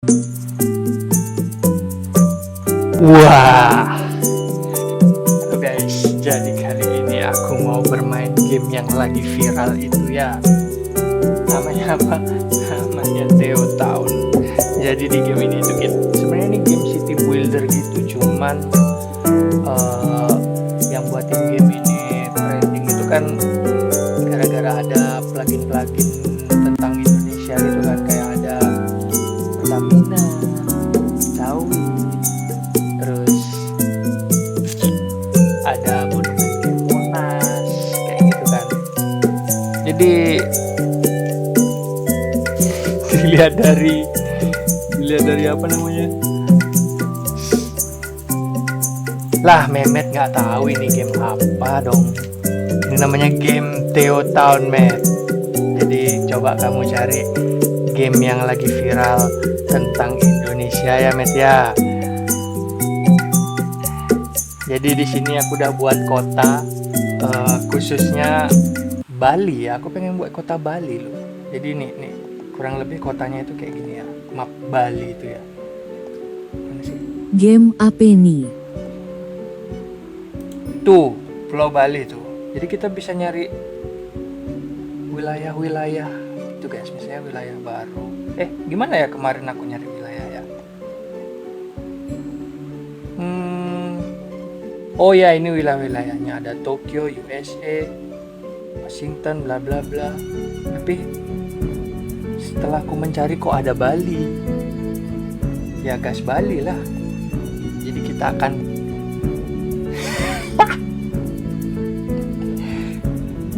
Wah, guys, jadi kali ini aku mau bermain game yang lagi viral itu ya. Namanya apa? Namanya Theo Town. Jadi di game ini tuh sebenarnya ini game city builder gitu, cuman yang buatin game ini trending itu kan gara-gara ada plugin-plugin tentang Indonesia gitu kan, kayak ada Pertamina, Sawi, terus ada monumen kayak Monas kayak gitu kan. Jadi dilihat dari apa namanya, lah Mehmet nggak tahu ini game apa dong. Ini namanya game Theo Town, Met. Jadi coba kamu cari game yang lagi viral tentang Indonesia ya, Met ya. Jadi di sini aku udah buat kota, khususnya Bali ya. Aku pengen buat kota Bali loh. Jadi nih kurang lebih kotanya itu kayak gini ya, map Bali itu ya. Mana sih? Game apa nih? Tuh, Pulau Bali tuh. Jadi kita bisa nyari wilayah-wilayah itu guys, misalnya wilayah baru. Gimana ya kemarin aku nyari wilayah ya? Oh ya, ini wilayah-wilayahnya ada Tokyo, USA, Washington, bla bla bla. Tapi setelah aku mencari kok ada Bali. Ya gas Bali lah. Jadi kita akan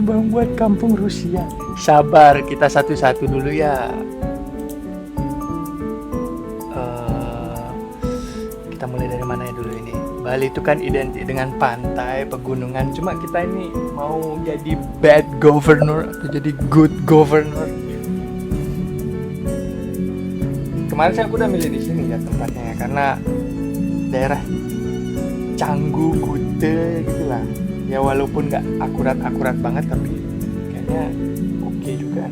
membuat kampung Rusia. Sabar, kita satu-satu dulu ya. Kita mulai dari mana ya dulu ini? Bali itu kan identik dengan pantai, pegunungan. Cuma kita ini mau jadi bad governor atau jadi good governor. Kemarin aku udah milih di sini ya tempatnya ya, karena daerah Canggu, Kute gitulah. Ya walaupun nggak akurat banget, tapi kayaknya oke juga.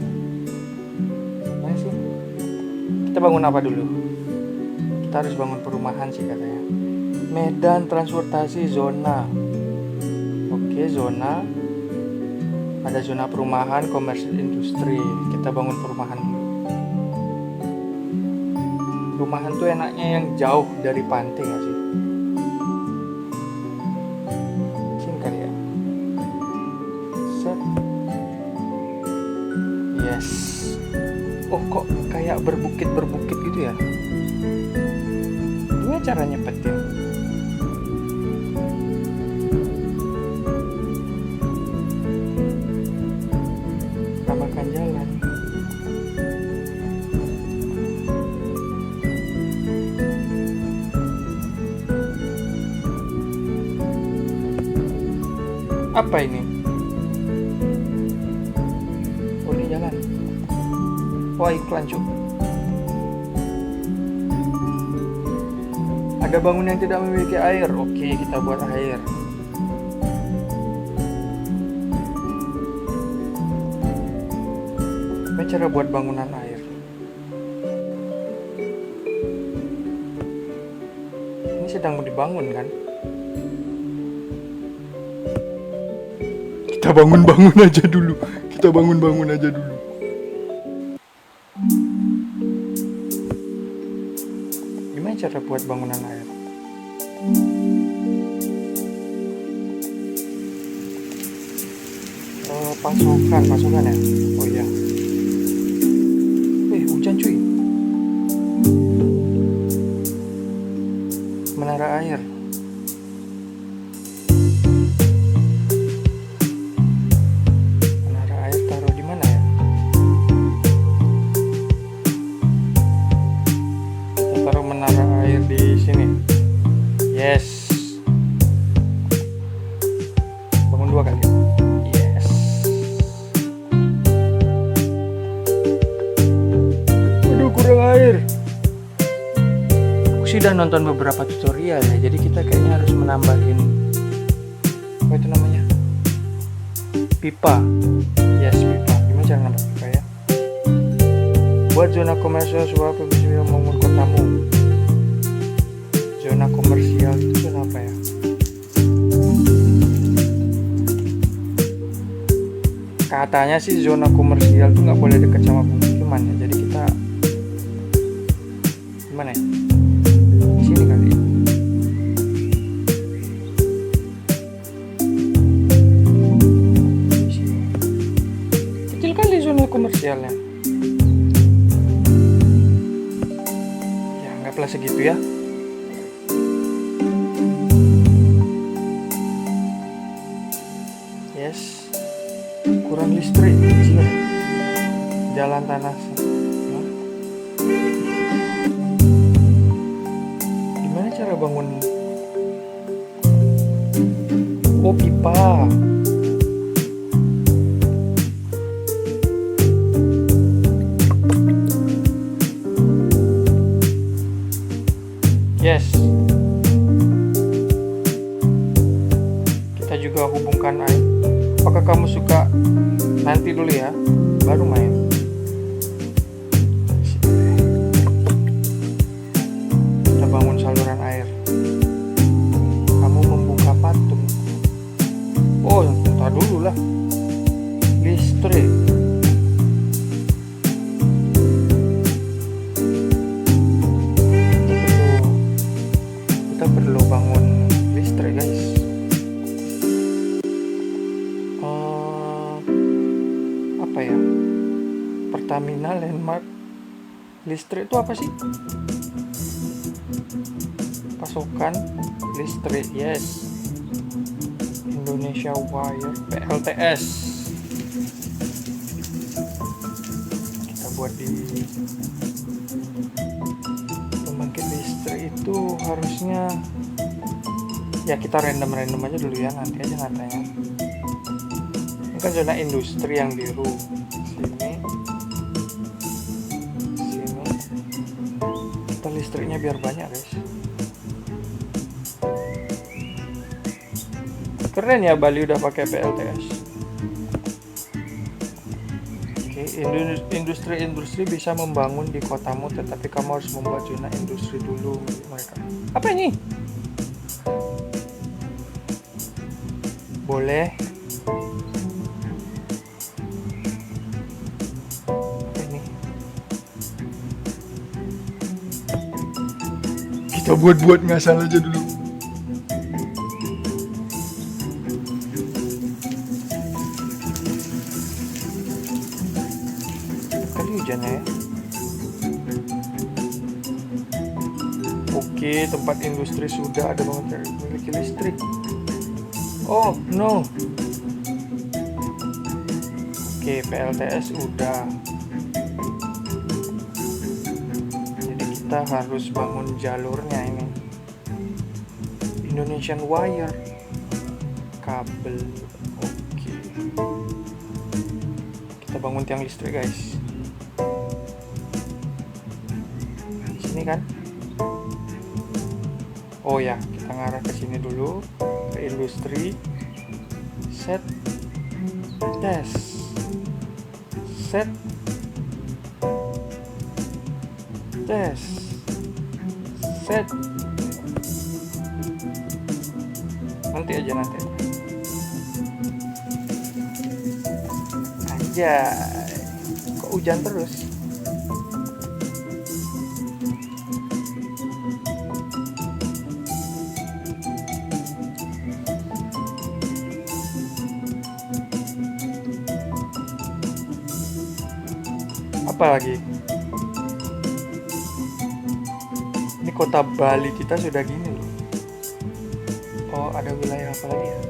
Nah sih, kita bangun apa dulu? Kita harus bangun perumahan sih katanya. Medan transportasi zona. Oke, zona. Ada zona perumahan, komersial, industri. Kita bangun perumahan dulu. Perumahan tuh enaknya yang jauh dari pantai nggak sih? Yes. Oh kok kayak berbukit gitu ya? Gimana cara nyepetin? Tambahkan jalan. Apa ini? Jalan. Wah, iklan cuk. Ada bangunan yang tidak memiliki air. Oke, kita buat air. Apa cara buat bangunan air? Ini sedang mau dibangun kan? Kita bangun aja dulu. Gimana cara buat bangunan air? Pasukan ya? Oh iya. Hujan cuy. Menara air. Yes. Bangun 2 kali. Yes. Aduh, kurang air. Aku sudah nonton beberapa tutorial ya, jadi kita kayaknya harus menambahin apa itu namanya? Pipa. Yes, pipa. Gimana cara nambah pipa ya? Buat zona komersial sebuah bisa membangun kotamu. Zona komersial itu zona apa ya? Katanya sih zona komersial tuh nggak boleh dekat sama pemukiman ya. Jadi kita gimana ya? Di sini kali. Di sini. Kecil kali zona komersialnya. Ya anggaplah segitu ya. Yes. Kurang listrik di sini. Jalan tanah. Gimana cara bangun? Oh, pipa. Yes. Kita juga hubungkan air. Apakah kamu suka? Nanti dulu ya, baru main. Kita bangun saluran air. Kamu membuka patung. Oh, entar dulu lah. Listrik. Kita perlu bangun listrik, guys. Apa ya? Pertamina Landmark listrik itu apa sih? Pasokan listrik, yes. Indonesia Wire PLTS. Kita buat di pembangkit listrik itu harusnya ya kita random aja dulu ya, nanti aja katanya. Kan zona industri yang biru. Sini kita listriknya biar banyak, guys. Keren ya, Bali udah pakai PLTS. Oke, industri bisa membangun di kotamu, tetapi kamu harus membuat zona industri dulu milik mereka. Apa ini? Boleh. Kita buat ngasal aja dulu. Kali hujan ya. Oke, tempat industri sudah ada banget memiliki listrik. Oh no. Oke, PLTS udah. Kita harus bangun jalurnya ini. Indonesian Wire kabel. Oke. Kita bangun tiang listrik, guys. Di sini kan? Oh ya, kita ngarah ke sini dulu, ke industri. Set. Tes. Set. Tes. Set. Nanti aja. Kok hujan terus? Apa lagi? Ini kota Bali kita sudah gini loh. Oh, ada wilayah apa lagi ya?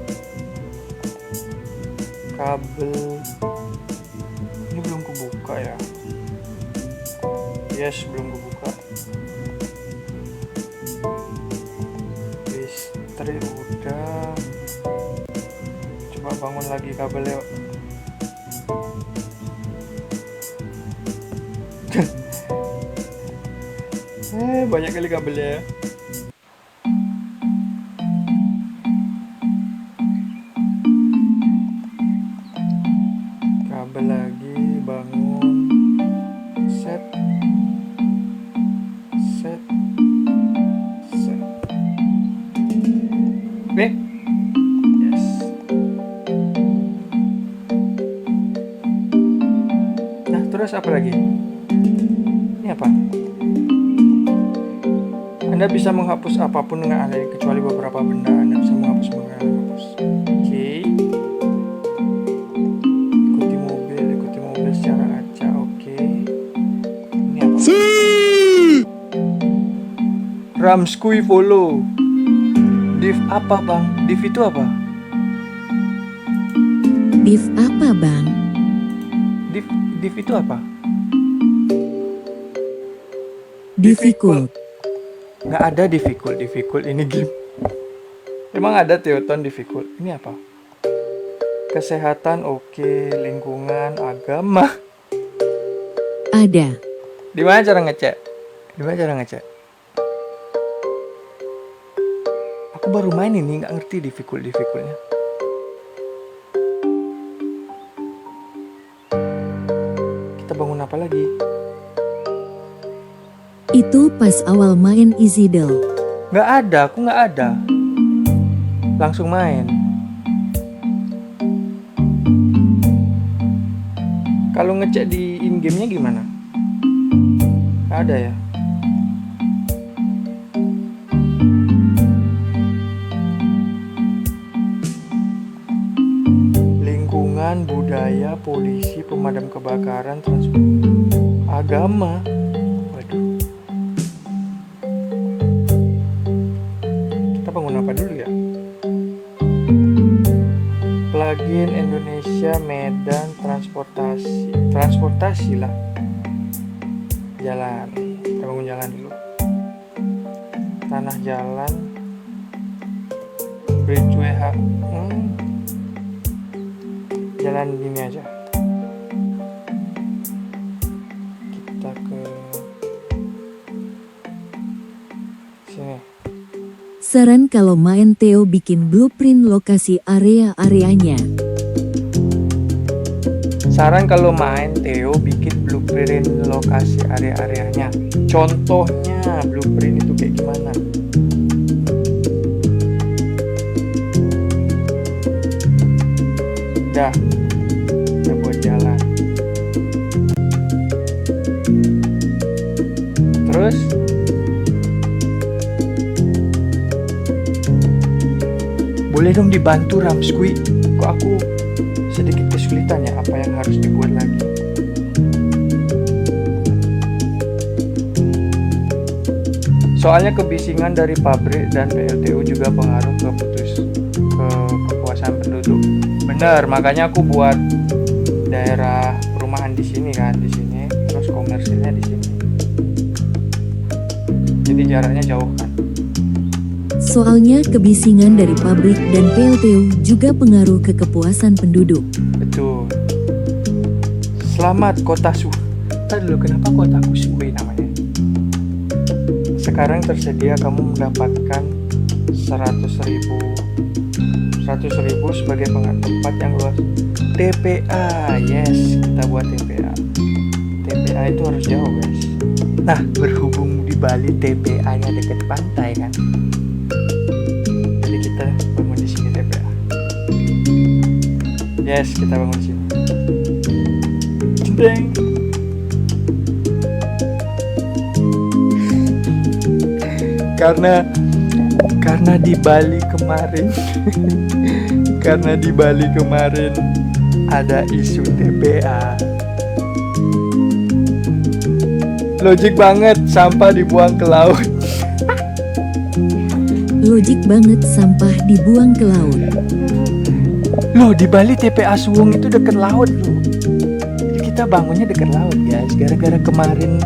Kabel. Ini belum kebuka ya? Yes, belum kebuka. Listrik udah. Coba bangun lagi kabelnya. Banyak kali kabelnya ya. Kabel lagi, bangun, set. Yes. Nah, terus apa lagi? Ini apa? Anda bisa menghapus apapun dengan alih kecuali beberapa benda. Anda bisa menghapus menggunakan menghapus. Oke. Ikuti mobil secara acak. Oke. Ini apa? Ramskui follow. Div apa bang? Div itu apa? Div apa bang? Div itu apa? Difficult. Nggak ada difficult ini game. Emang ada Teoton difficult. Ini apa? Kesehatan oke, lingkungan, agama. Ada. Di mana cara ngecek? Aku baru main ini, nggak ngerti difficultnya. Kita bangun apa lagi? Itu pas awal main Izidel. Aku nggak ada. Langsung main. Kalau ngecek di in-game-nya gimana? Nggak ada ya? Lingkungan, budaya, polisi, pemadam kebakaran, transport, agama. Waduh. Kita bangun apa dulu ya? Plugin Indonesia, Medan, transportasi lah. Jalan. Kita bangun jalan dulu. Tanah jalan. Bridgeway jalan gini aja. Kita ke sini. Saran kalau main Theo bikin blueprint lokasi area-areanya. Contohnya blueprint itu kayak gimana? Dah, kita buat jalan. Terus boleh dong dibantu Ramskui. Kok aku sedikit kesulitan ya, apa yang harus dibuat lagi? Soalnya kebisingan dari pabrik dan PLTU juga pengaruh ke kepuasan penduduk. Bener, makanya aku buat daerah perumahan di sini kan, terus komersilnya di sini. Jadi jaraknya jauh kan. Soalnya kebisingan dari pabrik dan PLTU juga pengaruh ke kepuasan penduduk. Betul. Selamat Kota Suwe. Tadi dulu kenapa Kotaku Suwe namanya? Sekarang tersedia kamu mendapatkan 100.000 sebagai tempat yang luas. TPA, yes, kita buat TPA. TPA itu harus jauh guys. Nah, berhubung di Bali TPA-nya dekat pantai kan, jadi kita bangun di sini TPA. Yes, kita bangun di sini. Jendeng. Karena di Bali kemarin ada isu TPA. Logik banget, sampah dibuang ke laut. Logik banget sampah dibuang ke laut. Loh, di Bali TPA Suwung itu dekat laut loh. Jadi kita bangunnya dekat laut guys. Gara-gara kemarin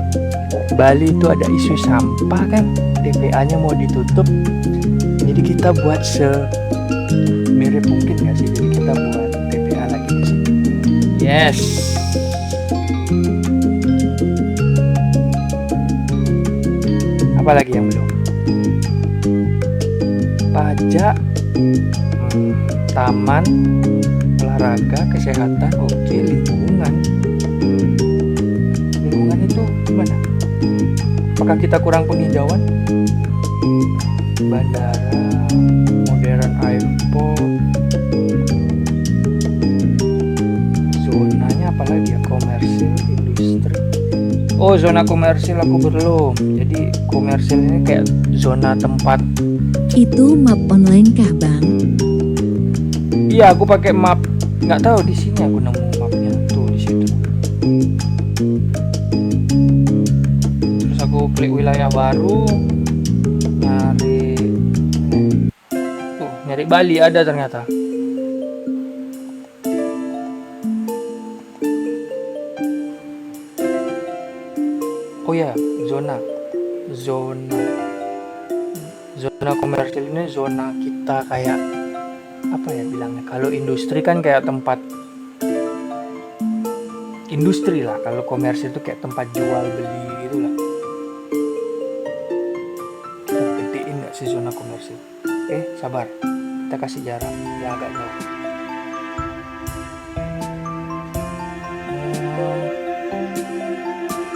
Bali itu ada isu sampah kan, TPA-nya mau ditutup. Jadi kita buat mirip mungkin gak sih? Jadi kita buat TPA lagi di sini. Yes. Apa lagi yang belum? Pajak, taman, olahraga, kesehatan, oke, lingkungan. Lingkungan itu gimana? Apakah kita kurang penghijauan? Bandara, modern airport. Zonanya apalagi ya, komersil, industri. Oh, zona komersil aku belum. Jadi komersil ini kayak zona tempat. Itu map online kah bang? Iya, aku pakai map. Nggak tahu, di sini aku nemu mapnya tuh, di situ. Terus aku klik wilayah baru, nyari tuh, nyari Bali ada ternyata. Oh ya, zona komersil ini zona kita kayak apa ya bilangnya, kalau industri kan kayak tempat industri lah, kalau komersil itu kayak tempat jual beli gitu lah. Kita gedein nggak sih zona komersil? Sabar, kita kasih jarak ya agak jauh.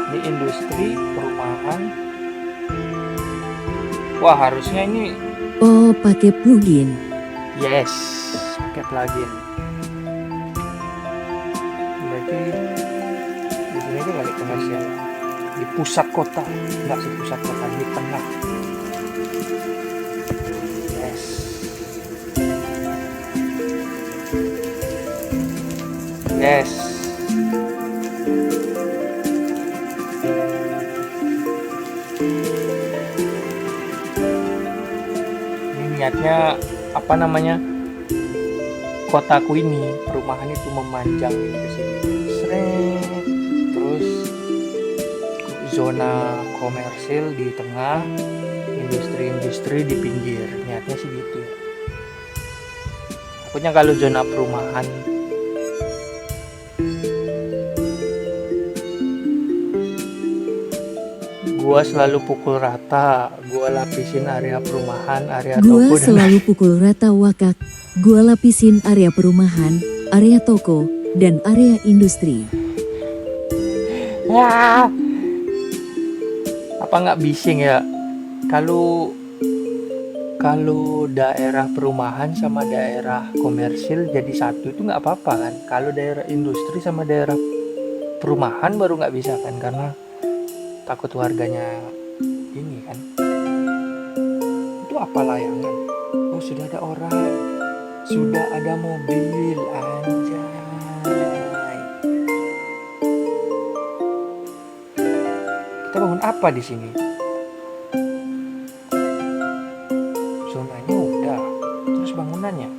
Ini industri, perumahan. Wah, harusnya ini Oh, pakai plugin. yes, pakai plugin. Berarti di sini tuh kali komersial di pusat kota, enggak sih pusat kota, di tengah. Yes. Yes. Ini niatnya apa namanya? Kotaku ini, perumahan itu memanjang ini ke sini. Sret. Terus zona komersil di tengah, industri-industri di pinggir. Niatnya sih gitu ya. Takutnya kalau zona perumahan gua selalu pukul rata, gua lapisin area perumahan, area Gua toko dan selalu pukul rata wakak. Gua lapisin area perumahan, area toko, dan area industri. ya. Apa nggak bising ya? Kalau daerah perumahan sama daerah komersil jadi satu itu nggak apa-apa kan? Kalau daerah industri sama daerah perumahan baru nggak bisa kan, karena takut warganya ini kan. Itu apa layangan? Oh, sudah ada orang, sudah ada mobil, anjay. Kita bangun apa di sini? Zonanya udah, terus bangunannya.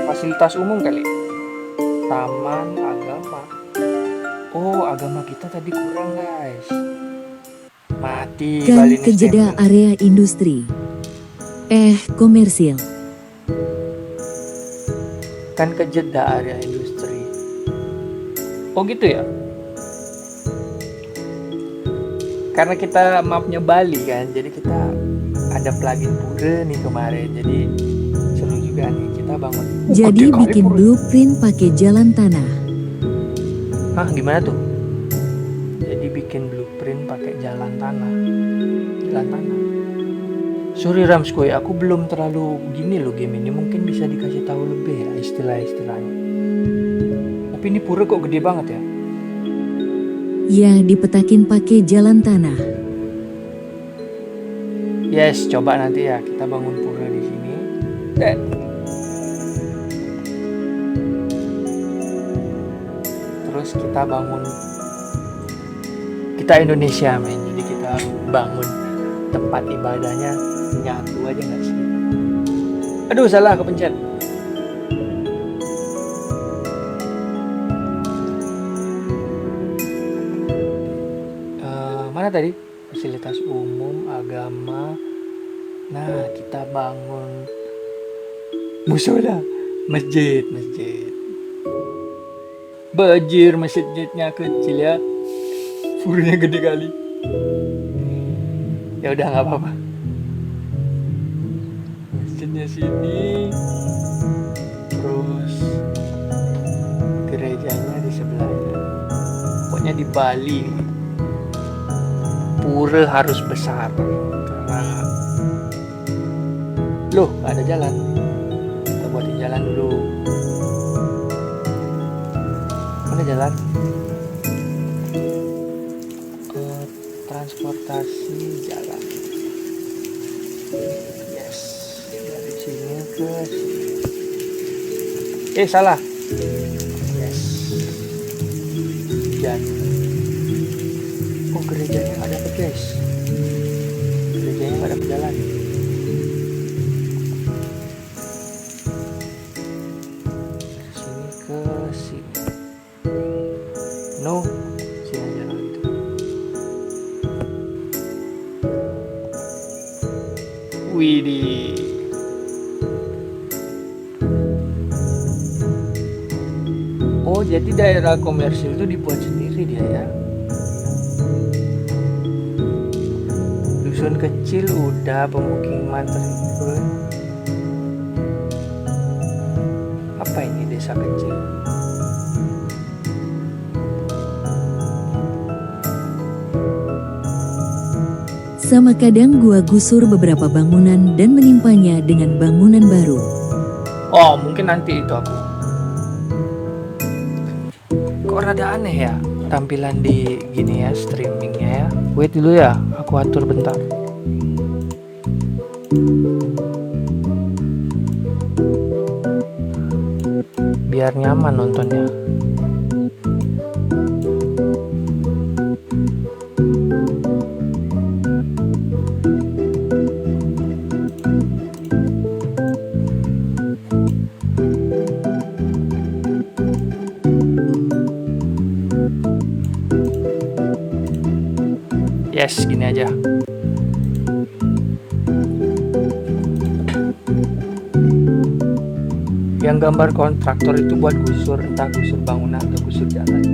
Fasilitas umum kali. Taman, agama. Oh, agama kita tadi kurang, guys. Mati Kan Bali kejeda Newspaper. area industri. Komersil. Kan kejeda area industri. Oh gitu ya? Karena kita mapnya Bali kan, jadi kita ada plugin pura nih kemarin. Jadi seru juga nih kita bangun. Jadi Gede kali bikin pura. blueprint pakai jalan tanah. Hah, gimana tuh? Jadi bikin blueprint pakai jalan tanah. Jalan tanah. Sorry Ramskoy, aku belum terlalu gini loh game ini. Mungkin bisa dikasih tahu lebih ya istilah-istilahnya. Tapi ini pura kok gede banget ya? Ya, dipetakin pakai jalan tanah. Yes, coba nanti ya kita bangun pura di sini. Terus kita bangun, kita Indonesia men, jadi kita bangun tempat ibadahnya nyatu aja nggak sih? Aduh, salah kepencet. Mana tadi? Fasilitas umum, agama. Nah, kita bangun musola, masjid. Bajir, masjidnya kecil ya. Puranya gede kali. Ya udah nggak apa-apa. Masjidnya sini. Terus gerejanya di sebelahnya. Pokoknya di Bali pura harus besar karena Loh, nggak ada jalan. Kita buatin jalan dulu. Mana jalan? Transportasi jalan. Yes, dari sini ke sini. Salah. Yes. Dan gerejanya nggak dapet guys. Gerejanya nggak dapet jalan. Sini ke sini. No, sini jalan itu. Widih. Oh, jadi daerah komersil itu dibuat sendiri dia ya. Dusun kecil udah, pemukiman terus. Apa ini desa kecil? Sama kadang gua gusur beberapa bangunan dan menimpanya dengan bangunan baru. Oh, mungkin nanti itu aku. Kok rada aneh ya tampilan di gini ya streamingnya ya. Wait dulu ya, aku atur bentar. Biar nyaman nontonnya. Yes, gini aja. Yang gambar kontraktor itu buat gusur, entah gusur bangunan atau gusur jalan.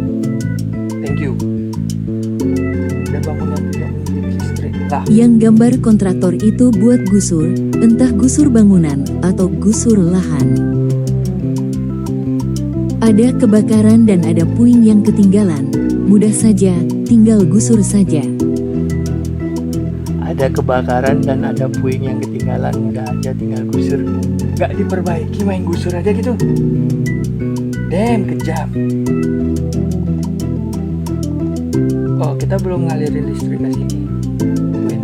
Thank you. Ada bangunan tidak memiliki listrik lah. Yang gambar kontraktor itu buat gusur, entah gusur bangunan atau gusur lahan. Ada kebakaran dan ada puing yang ketinggalan. Mudah saja, tinggal gusur saja. Ada kebakaran dan ada puing yang ketinggalan, mudah aja tinggal gusur. Gak diperbaiki, main gusur aja gitu. Damn, kejam. Oh, kita belum ngalirin listrik ke sini. Wait.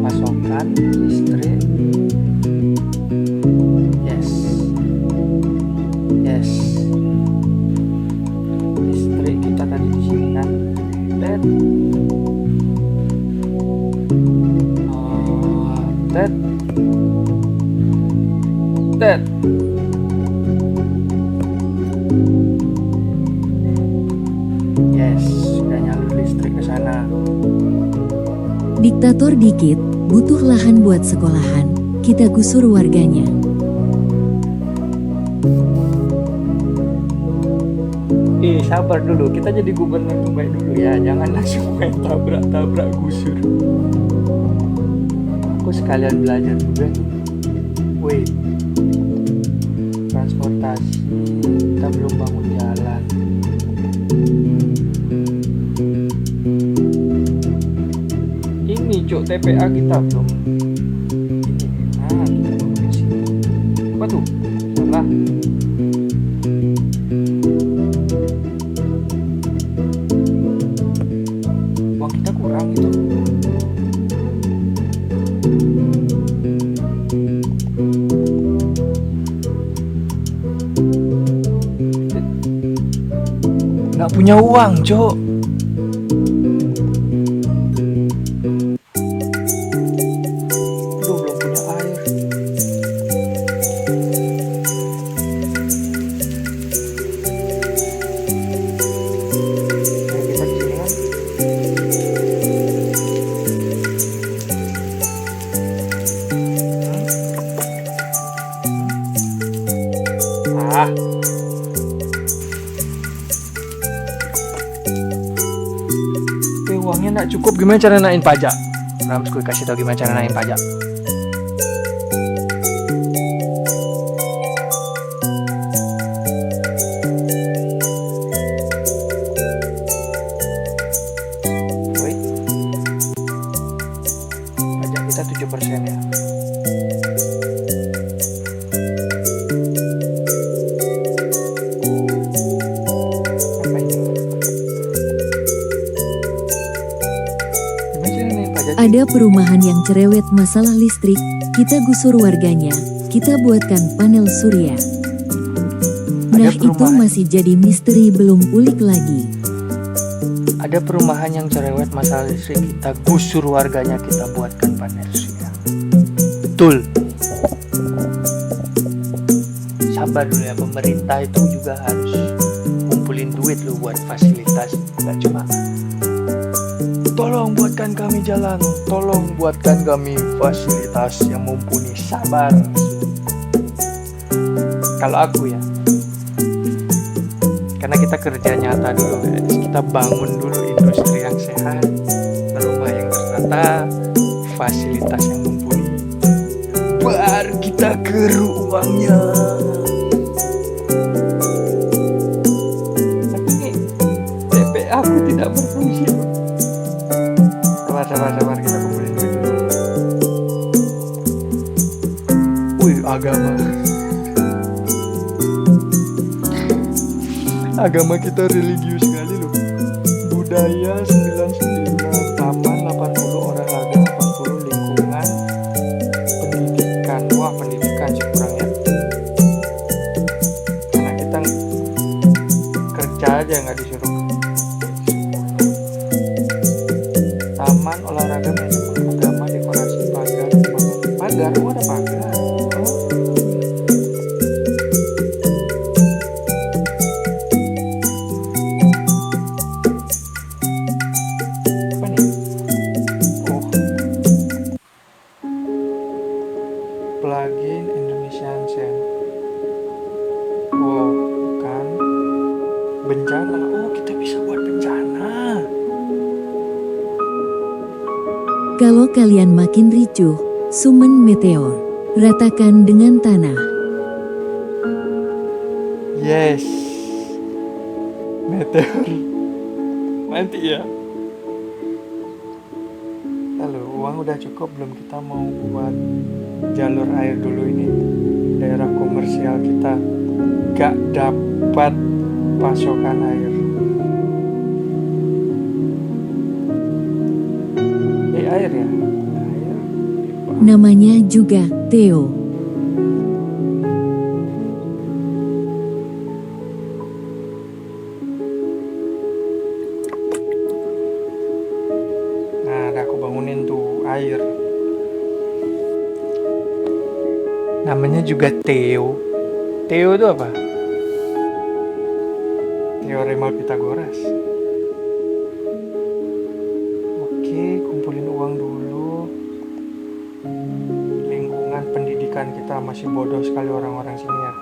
Pasokan listrik. Yes. Yes. Listrik kita tadi di sini kan. Tet. Tet. Tet. Yes, sudah nyalur listrik ke sana. Diktator dikit, butuh lahan buat sekolahan. Kita gusur warganya. Sabar dulu, kita jadi gubernur yang baik dulu ya. Jangan langsung main tabrak-tabrak gusur. Aku sekalian belajar juga tuh. Wait, transportasi, kita belum bangun jalan. Ini cok, TPA kita belum. Nah, kita bangun di sini. Apa tuh? Salah. Uang kita kurang gitu. Nggak punya uang, cok. Aduh, belum punya air. Nah, kita di sini kan. Ah. Uangnya nggak cukup, gimana cara naikin pajak? Rams, gue kasih tau gimana cara naikin pajak. Wait. Pajak kita 7% ya. Jadi Ada perumahan yang cerewet masalah listrik, kita gusur warganya, kita buatkan panel surya. Nah itu perumahan. masih jadi misteri belum ulik lagi. ada perumahan yang cerewet masalah listrik, kita gusur warganya, kita buatkan panel surya. Betul. Sabar dulu ya, pemerintah itu juga harus ngumpulin duit loh buat fasilitas, nggak cuma tolong buatkan kami jalan, tolong buatkan kami fasilitas yang mumpuni. Sabar. Kalau aku ya, karena kita kerja nyata dulu guys, kita bangun dulu industri yang sehat, rumah yang tertata, fasilitas yang mumpuni, baru kita keru uangnya. Tapi nih TPA aku tidak berfungsi. Sabar, kita kumpulin duit dulu. Wih, agama kita religius sekali loh. Budaya 99, taman 80, olahraga 80, lingkungan, pendidikan. Wah, pendidikan sih kurang ya. Karena kita kerja aja nggak disuruh. Taman, olahraga, manajemen, agama, dekorasi, pagar. Oh, ada pagar. Oh. Apa nih? Oh. Plugin Indonesian Sen. Oh, bukan. Bencana. Oh, kita bisa buat bencana. Kalau kalian makin ricuh, sumen meteor, ratakan dengan tanah. Yes. Meteor. Nanti ya. Lalu uang udah cukup belum, kita mau buat jalur air dulu ini. Daerah komersial kita gak dapat pasokan air. Air ya. Air. Namanya juga Theo. Nah, ada aku bangunin tuh air. Namanya juga Theo. Theo itu apa? Teorema Pitagoras. Oke, kumpulin uang dulu. Lingkungan pendidikan kita masih bodoh sekali orang-orang sini ya.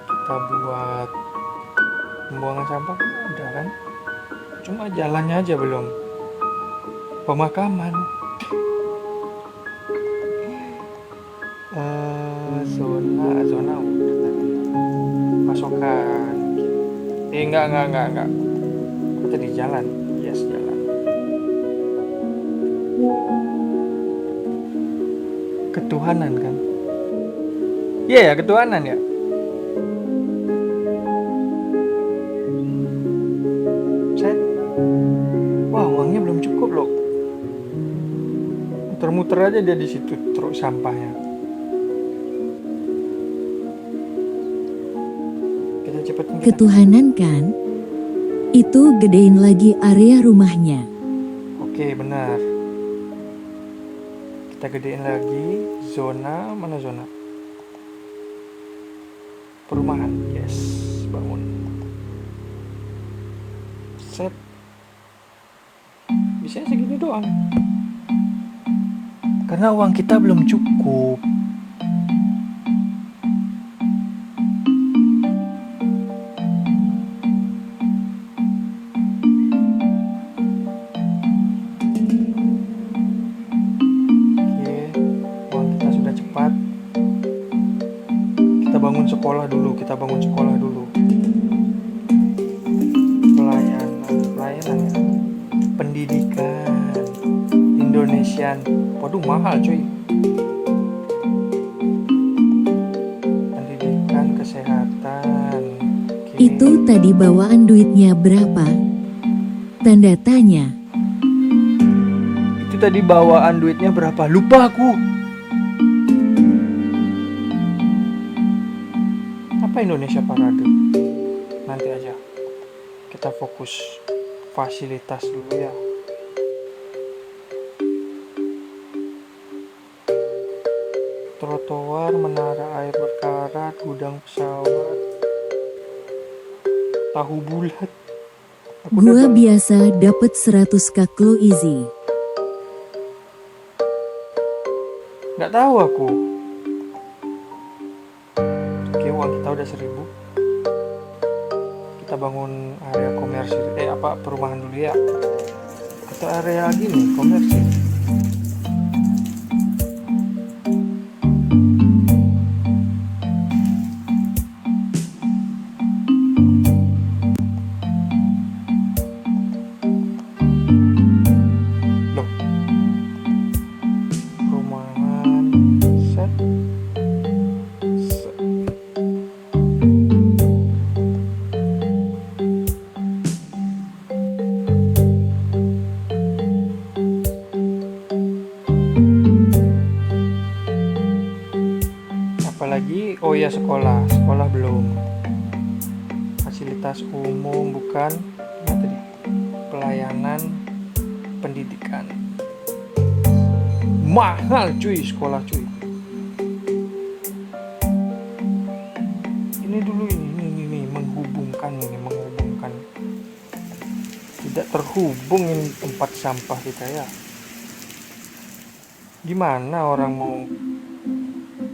Kita buat pembuangan sampah kan ada kan? Cuma jalannya aja belum. Pemakaman. Zona pasokan. Enggak. Kita di jalan. Yes, jalan. Ketuhanan kan? Iya ya, ketuhanan ya. Set. Wah, uangnya belum cukup loh. Muter-muter aja dia di situ truk sampahnya. Kita cepetin. Ketuhanan kan? Itu gedein lagi area rumahnya. Oke, benar. Kita gedein lagi zona, mana zona? Perumahan. Yes, bangun. Set. Bisa segini doang. Karena uang kita belum cukup. Kita bangun sekolah dulu. Pelayanan ya. Pendidikan Indonesian. Waduh, mahal cuy. Pendidikan, kesehatan. Itu tadi bawaan duitnya berapa? Tanda tanya. Itu tadi bawaan duitnya berapa? Lupa aku. Apa Indonesia Parade? Nanti aja. Kita fokus fasilitas dulu ya. Trotoar, menara air berkarat, gudang pesawat, tahu bulat. Aku Gua dapat- biasa dapet 100 kaklo easy. Nggak tahu aku. Oke, uang kita udah 1.000. Kita bangun area komersil, perumahan dulu ya. Atau area gini, komersil. Loh, perumahan set. Apalagi, oh ya sekolah belum. Fasilitas umum bukan, apa tadi? Pelayanan pendidikan. Mahal cuy sekolah cuy. Ini dulu ini menghubungkan. Tidak terhubung ini tempat sampah kita ya. Gimana orang mau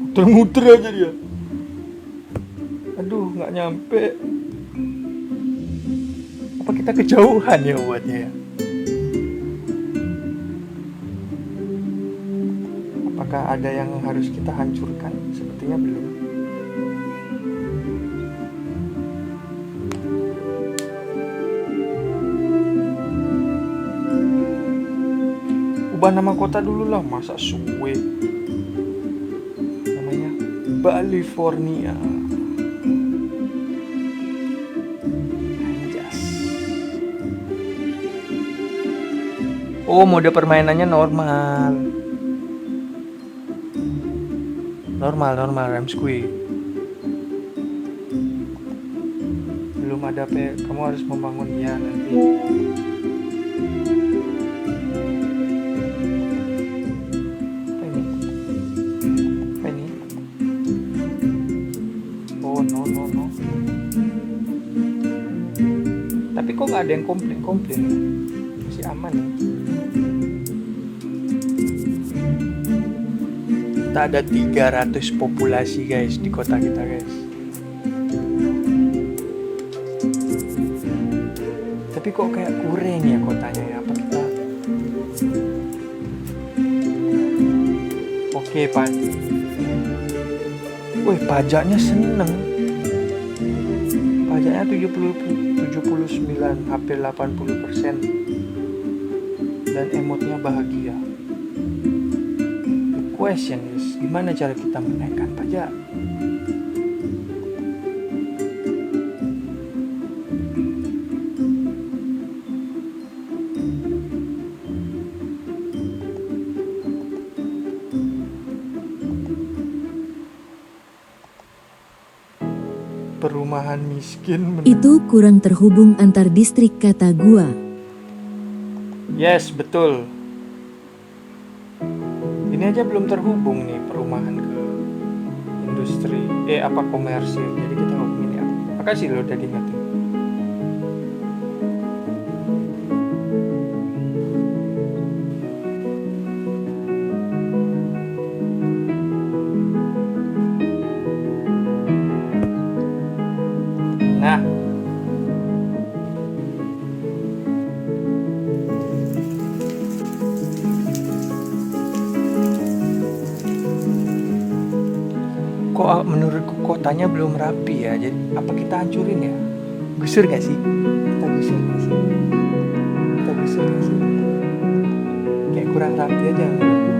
muter-muter aja dia. Aduh, nggak nyampe. Apa kita kejauhan ya buatnya ya? Apakah ada yang harus kita hancurkan? Sepertinya belum. Ubah nama kota dulu lah, masa suwe. Namanya California. Anjas. Oh, mode permainannya normal, rem squeak. Belum ada kamu harus membangun ya nanti. Apa ini? Oh no. Tapi kok nggak ada yang komplain? Masih aman ya. Kita ada 300 populasi guys di kota kita guys. Tapi kok kayak kurang ya kotanya ya, apa kita? Oke Pak. Wih, pajaknya seneng. Pajaknya 79, hampir 80%. Dan emotnya bahagia. The question is, gimana cara kita menaikkan pajak? Perumahan miskin Itu kurang terhubung antar distrik kata gua. Yes, betul. Ini aja belum terhubung nih perumahan ke industri, komersil. Jadi kita hubungin ya. Makasih lo udah diingetin. Nah, kok menurutku kotanya belum rapi ya. Jadi apa kita hancurin ya? Gusur gak sih? Kita gusur gak sih? Kayak kurang rapi aja menurutku.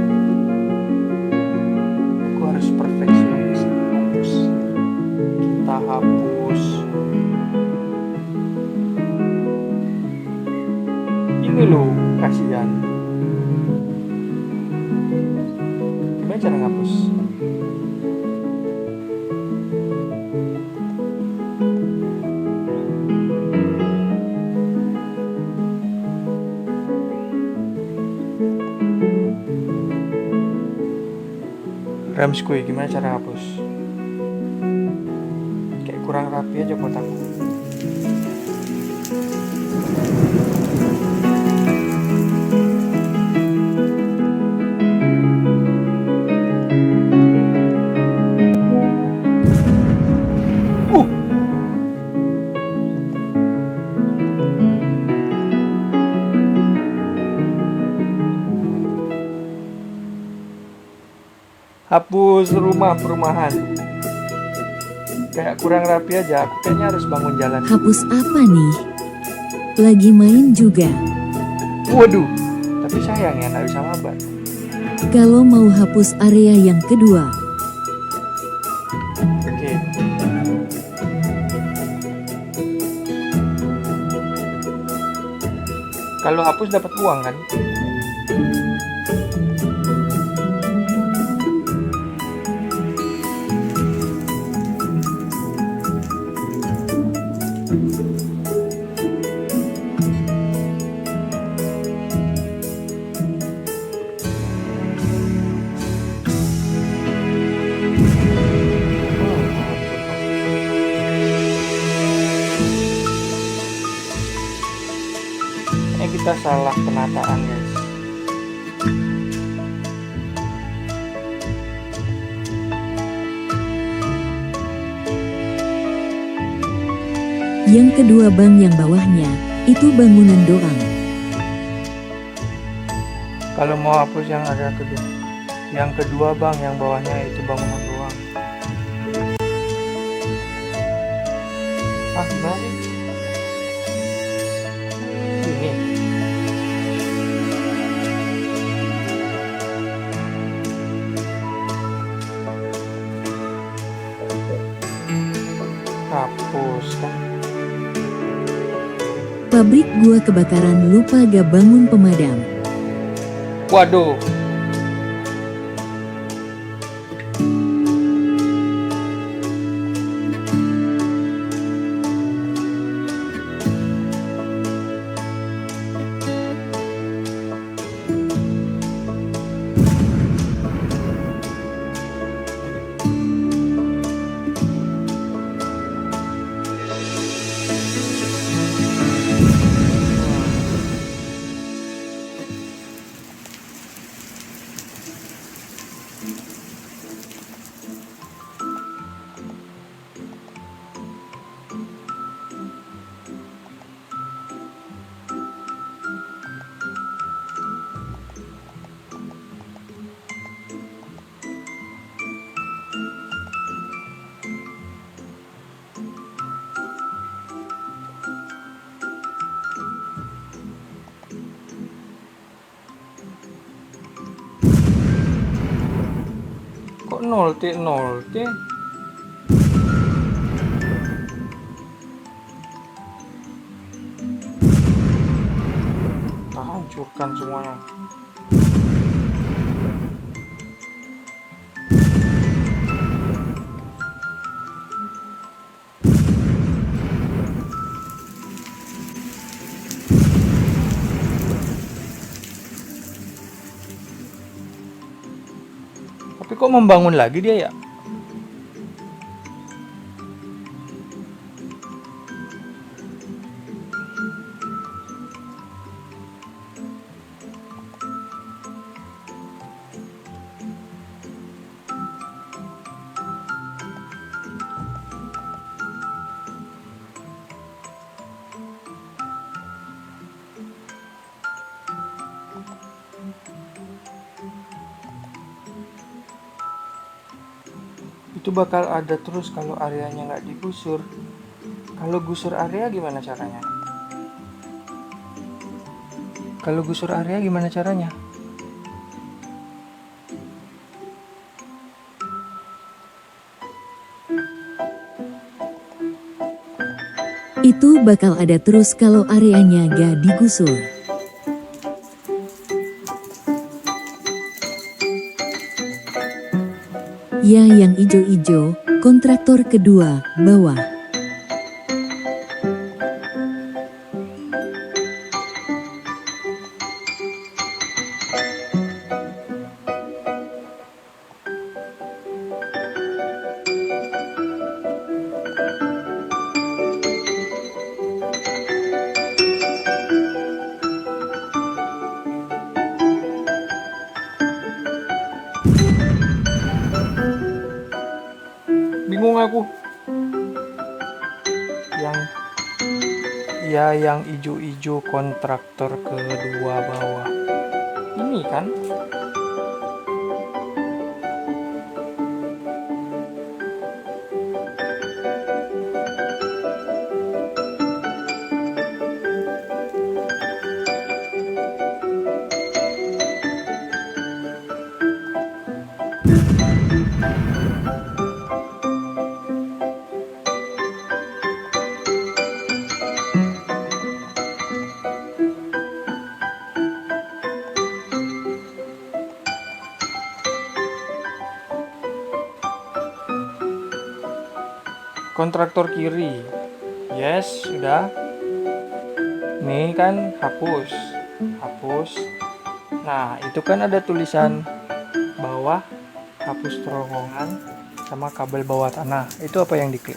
Aku harus perfeksionis. Kita hapus kasihan. Gimana cara ngapus? Rem squeeze, gimana cara hapus? Kayak kurang rapi aja kotakku. Hapus perumahan. Kayak kurang rapi aja. Aku kayaknya harus bangun jalan. Hapus apa nih? Lagi main juga. Waduh, tapi sayang ya nggak bisa mabar. Kalau mau hapus area yang kedua, Oke. Kalau hapus dapat uang kan? Kita salah penataan guys. yang kedua bang yang bawahnya, itu bangunan doang. Kalau mau hapus yang ada kedua, yang kedua bang, yang bawahnya itu bangunan doang. Ah gimana sih? Ini. Hapus kan? Pabrik gua kebakaran lupa gak bangun pemadam. Waduh. Kok 0T? Kita hancurkan semuanya. Tapi kok membangun lagi dia ya? Itu bakal ada terus kalau areanya nggak digusur. Kalau gusur area gimana caranya? Kalau gusur area gimana caranya? Itu bakal ada terus kalau areanya gak digusur. Ya, yang ijo-ijo, kontraktor kedua, bawah. Bingung aku. Yang ya yang ijo-ijo kontraktor kedua bawah. Ini kan? Kontraktor kiri. Yes, sudah. Nih kan hapus. Hapus. Nah, itu kan ada tulisan bawah, hapus terowongan, sama kabel bawah tanah. Itu apa yang diklik?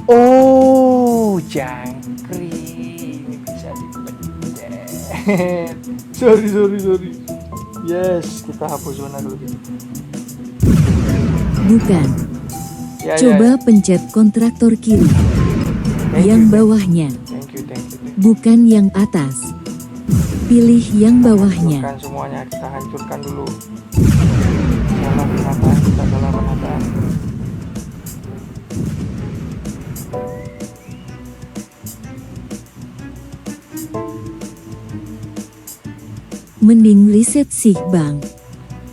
Oh, jangkrik. Bisa dipencet. Sorry. Yes, kita hapus zona dulu. Bukan. Coba pencet kontraktor kiri. Yang bawahnya. Thank you. Bukan yang atas. Pilih yang bawahnya. Bukan semuanya, kita hancurkan dulu. Salah penataan. Mending riset sih, Bang.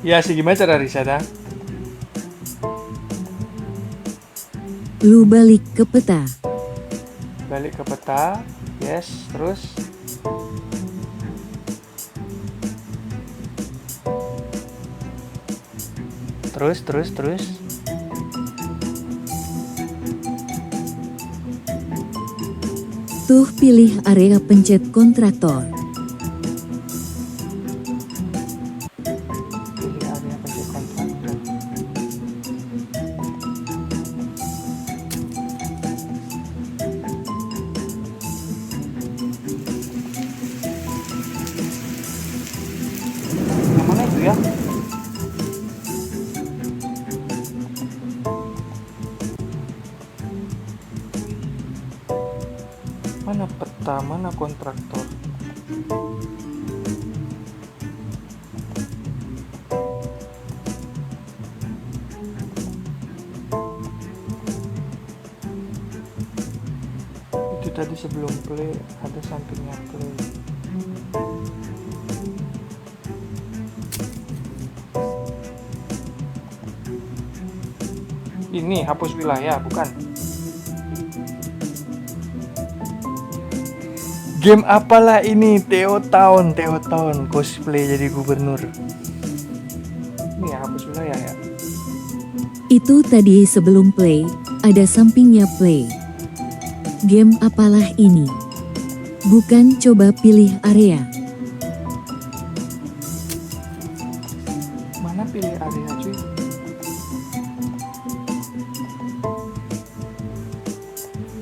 Ya, sih gimana cara riset ya? Lu balik ke peta. Balik ke peta. Yes, terus Tuh, pilih area pencet kontraktor. pilih area pencet kontraktor. Yang mana itu ya? Mana peta, mana kontraktor? Itu tadi sebelum play, ada sampingnya play. Ini hapus wilayah, bukan? Game apalah ini? Theo Town cosplay jadi gubernur. Ini ya, hapus wilayah ya. Itu tadi sebelum play, ada sampingnya play. Game apalah ini? Bukan, coba pilih area. Mana pilih area cuy?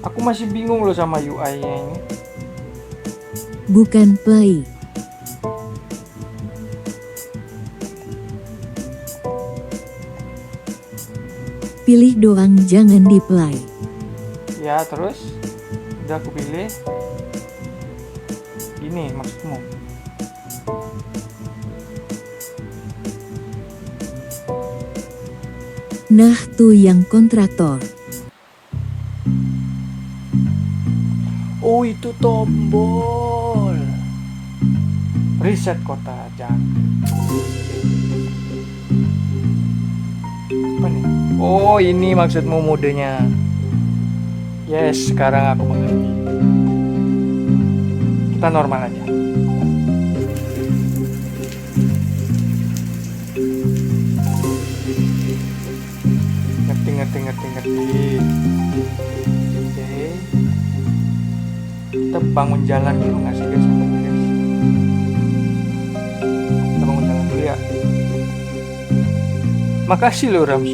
Aku masih bingung loh sama UI-nya ini. Bukan play. Pilih doang, jangan di play. Ya, terus udah aku pilih. Ini maksudmu? Nah, tuh yang kontraktor. Oh, itu tombol. Reset kota jangkrik. Apa nih? Oh, ini maksudmu modenya. Yes, sekarang aku mengerti. Kita normal aja. ngerti. Oke, kita bangun jalan dulu nggak sih guys? Kita bangun jalan dulu ya. Makasih loh Rams.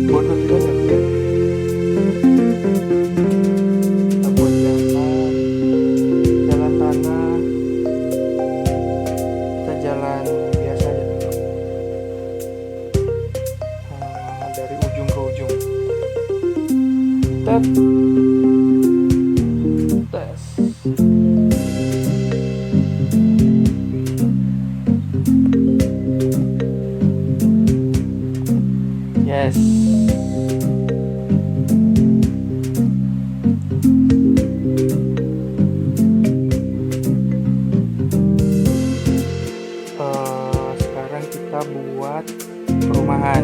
Bodoh juga ya. Kita buat jalan tanah. Kita jalan biasa aja dulu. Dari ujung ke ujung. Tes. Yes. Sekarang kita buat perumahan.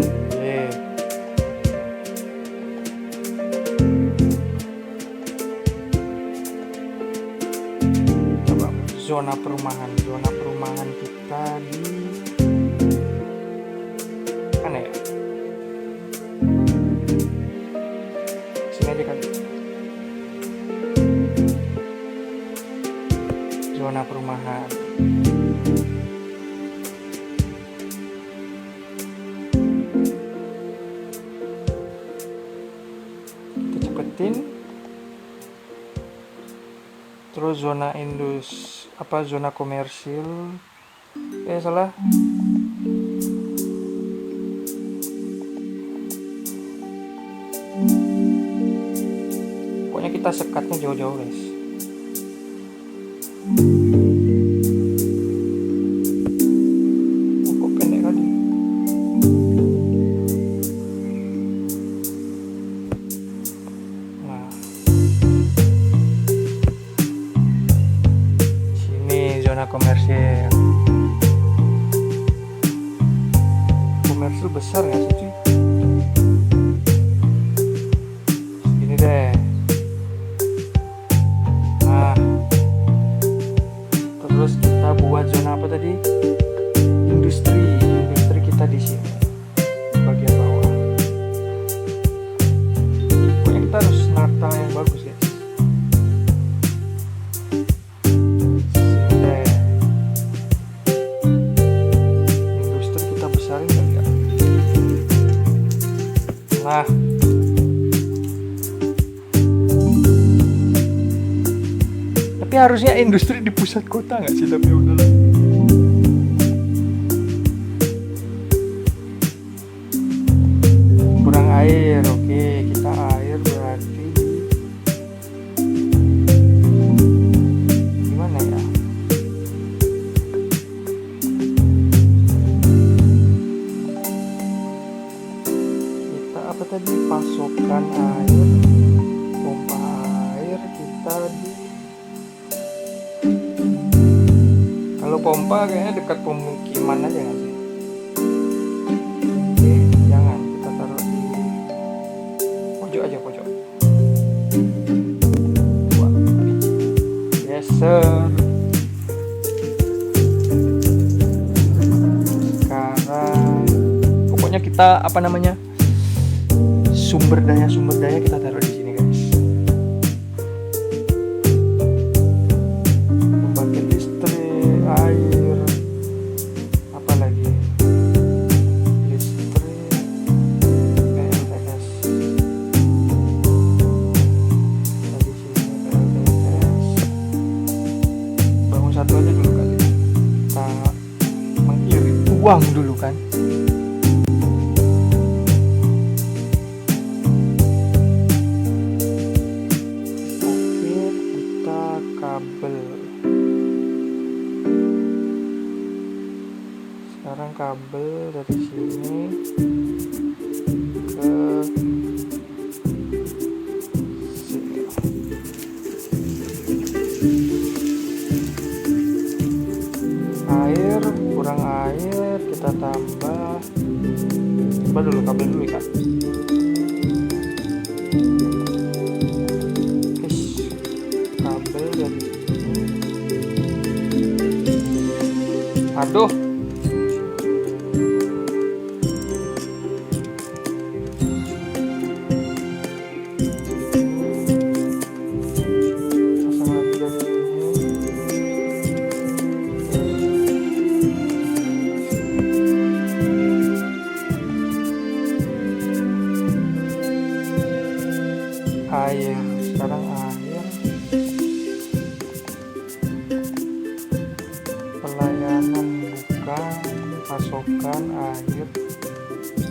Coba zona perumahan kita di mana ya? Sini aja kan. Zona perumahan. Kita cepetin. Terus zona zona komersil. Salah. Pokoknya kita sekatnya jauh-jauh guys. Kok pendek kali. Nah, sini zona komersil. Komersil besar nggak sih cuy? Segini deh. Nah, terus kita buat zona apa tadi? Industri kita di sini bagian bawah. Pokoknya kita harus nata yang bagus ya. Sini deh. Industri kita besarin kali ya. Nah, tapi harusnya industri di pusat kota nggak sih? Tapi udahlah. Kurang air, oke, kita air berarti gimana ya? Kita apa tadi? Pasokan air, pompa air kita di. Kalau pompa kayaknya dekat pemukiman aja nggak sih? Oke, jangan, kita taruh di pojok aja, pojok. Dua biji. Yes sir. Sekarang pokoknya kita sumber daya kita taruh di sini guys. Pembangkit listrik, air, apa lagi? Listrik, PLTS. Tadi sini PLTS. Bangun satu aja dulu kali. Kita mengirit uang dulu kan. Sekarang kabel dari sini ke sini. Air, kurang air, kita tambah. Coba dulu kabel dulu ya. Kabel dari sini. Aduh.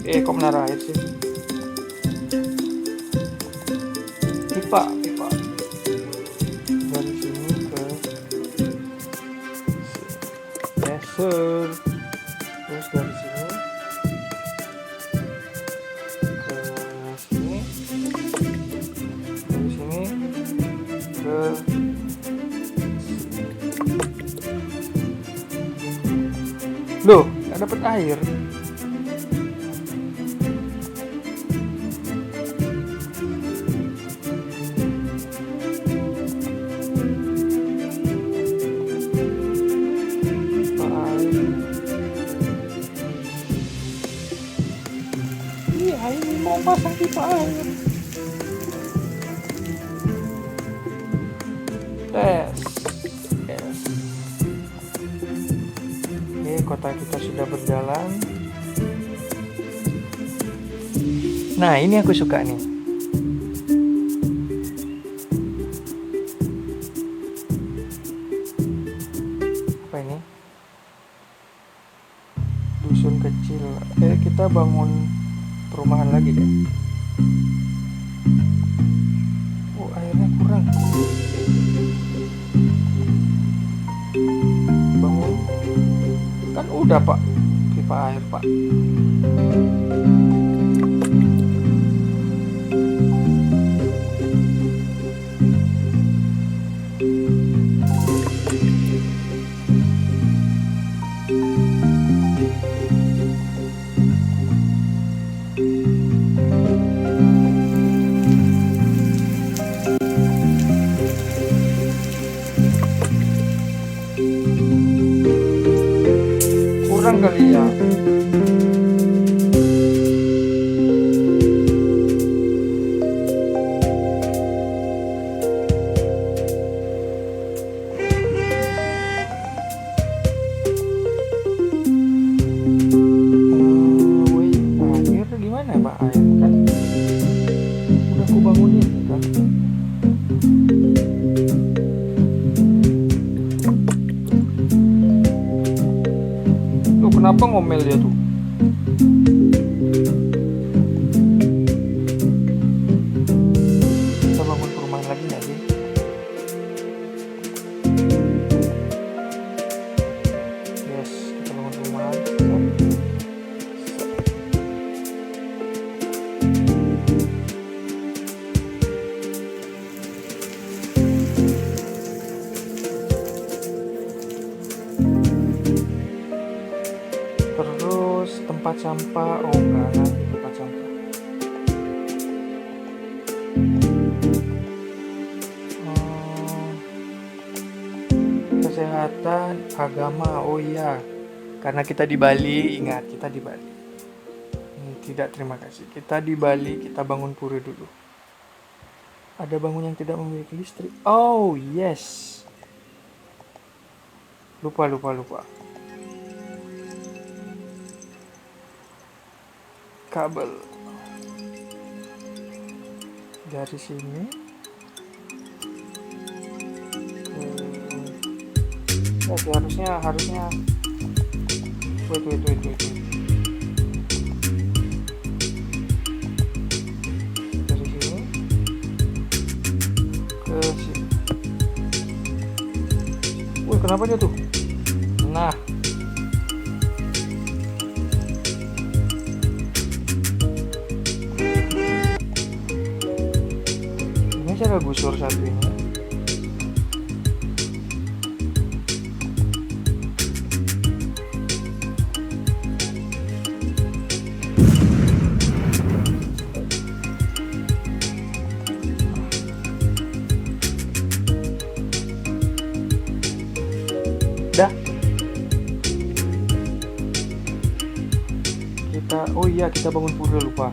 Kok menara air sih? Pipa. Dari sini ke laser. Terus dari sini ke sini. Dari sini ke loh, nggak dapet air. Iya, ini mau pasang pipa air. Tes. Yes. Oke, kota kita sudah berjalan. Nah, ini aku suka nih. Apa ini? Dusun kecil. Kita bangun perumahan lagi deh. Oh, airnya kurang. Bangun. Kan udah, Pak. Pipa air, Pak. Kurang kali ya. Air gimana ya, Pak? Air kan udah aku bangunin kan. Loh, kenapa ngomel dia tuh? Kita bangun perumahan lagi nggak sih? Yes, kita bangun perumahan. Terus tempat sampah, oh enggak nanti tempat sampah. Kesehatan, agama, oh iya, karena kita di Bali, ingat kita di Bali. Tidak, terima kasih. Kita di Bali, kita bangun pura dulu. Ada bangun yang tidak memiliki listrik. Oh yes. Lupa. Kabel dari sini harusnya wait dari sini ke sini. Kenapa dia tuh? Nah, ini cara gusur satu ini. Dah. Kita bangun pura, lupa.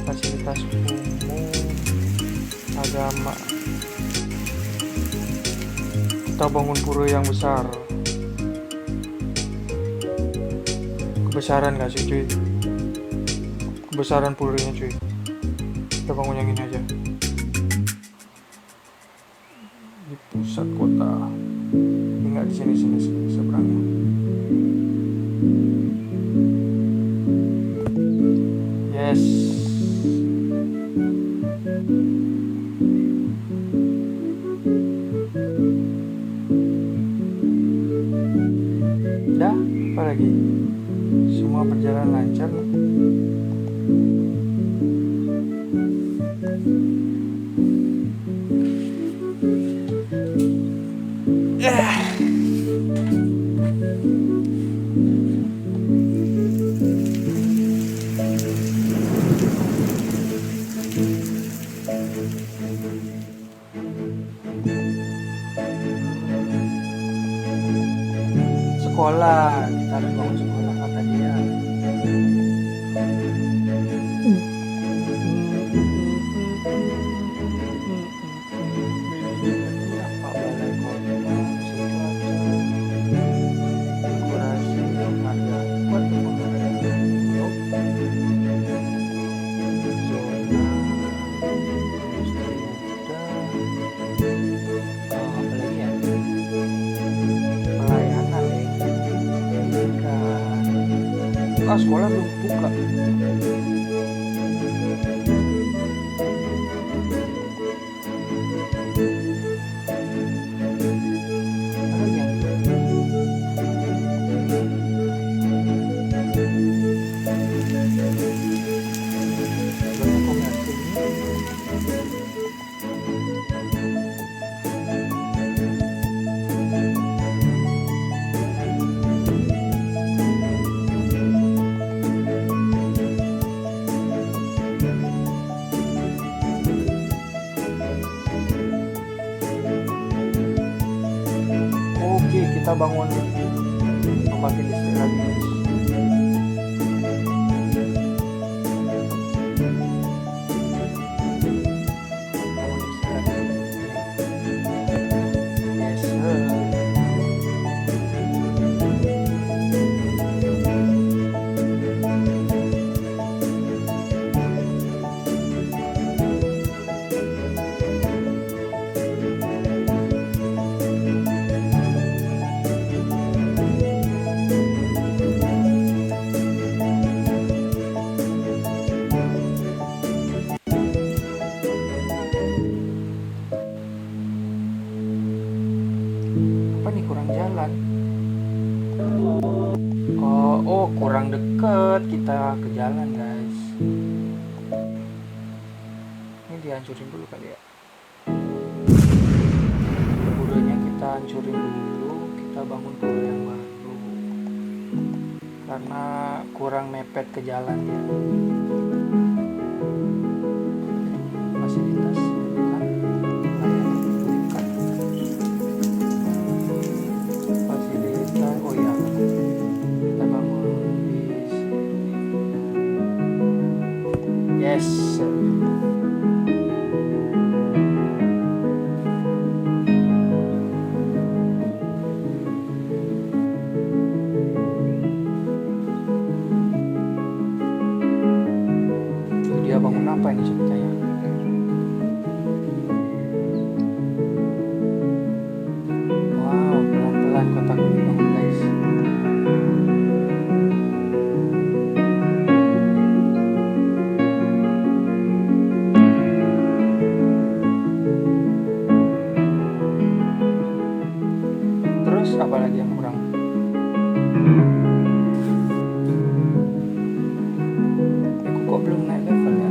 Fasilitas umum, agama. Kita bangun pura yang besar. Kebesaran gak sih, cuy? Kebesaran puranya, cuy. Kita bangun yang ini aja. Di pusat kota. Enggak di sini seberangnya. Dah, apa lagi? Semua berjalan lancar. Sekolah, kita harus bangun sekolah kata dia. Apa balai kota, dekorasi, harga kuat pembangunan blok, zona industri muda, apa lagi ya? Pelayanan pendidikan. Sekolah belum buka. Ada yang banyak komersil ini. Oke, kita bangun pembangkit listrik lagi, guys. Bangun listrik lagi. Yes, sir. Apa nih, kurang jalan? Oh, kurang deket kita ke jalan, guys. Ini dihancurin dulu kali ya. Budanya kita hancurin dulu, kita bangun dulu yang baru. Karena kurang mepet ke jalan ya. Fasilitas pendidikan, layanan pendidikan. Fasilitas, oh ya, kita bangun bis. Yes, sir. Dia bangun apa ini ceritanya? Wow, pelan-pelan kotak dibangun, guys. Terus apa lagi yang kurang? Kok belum naik level ya?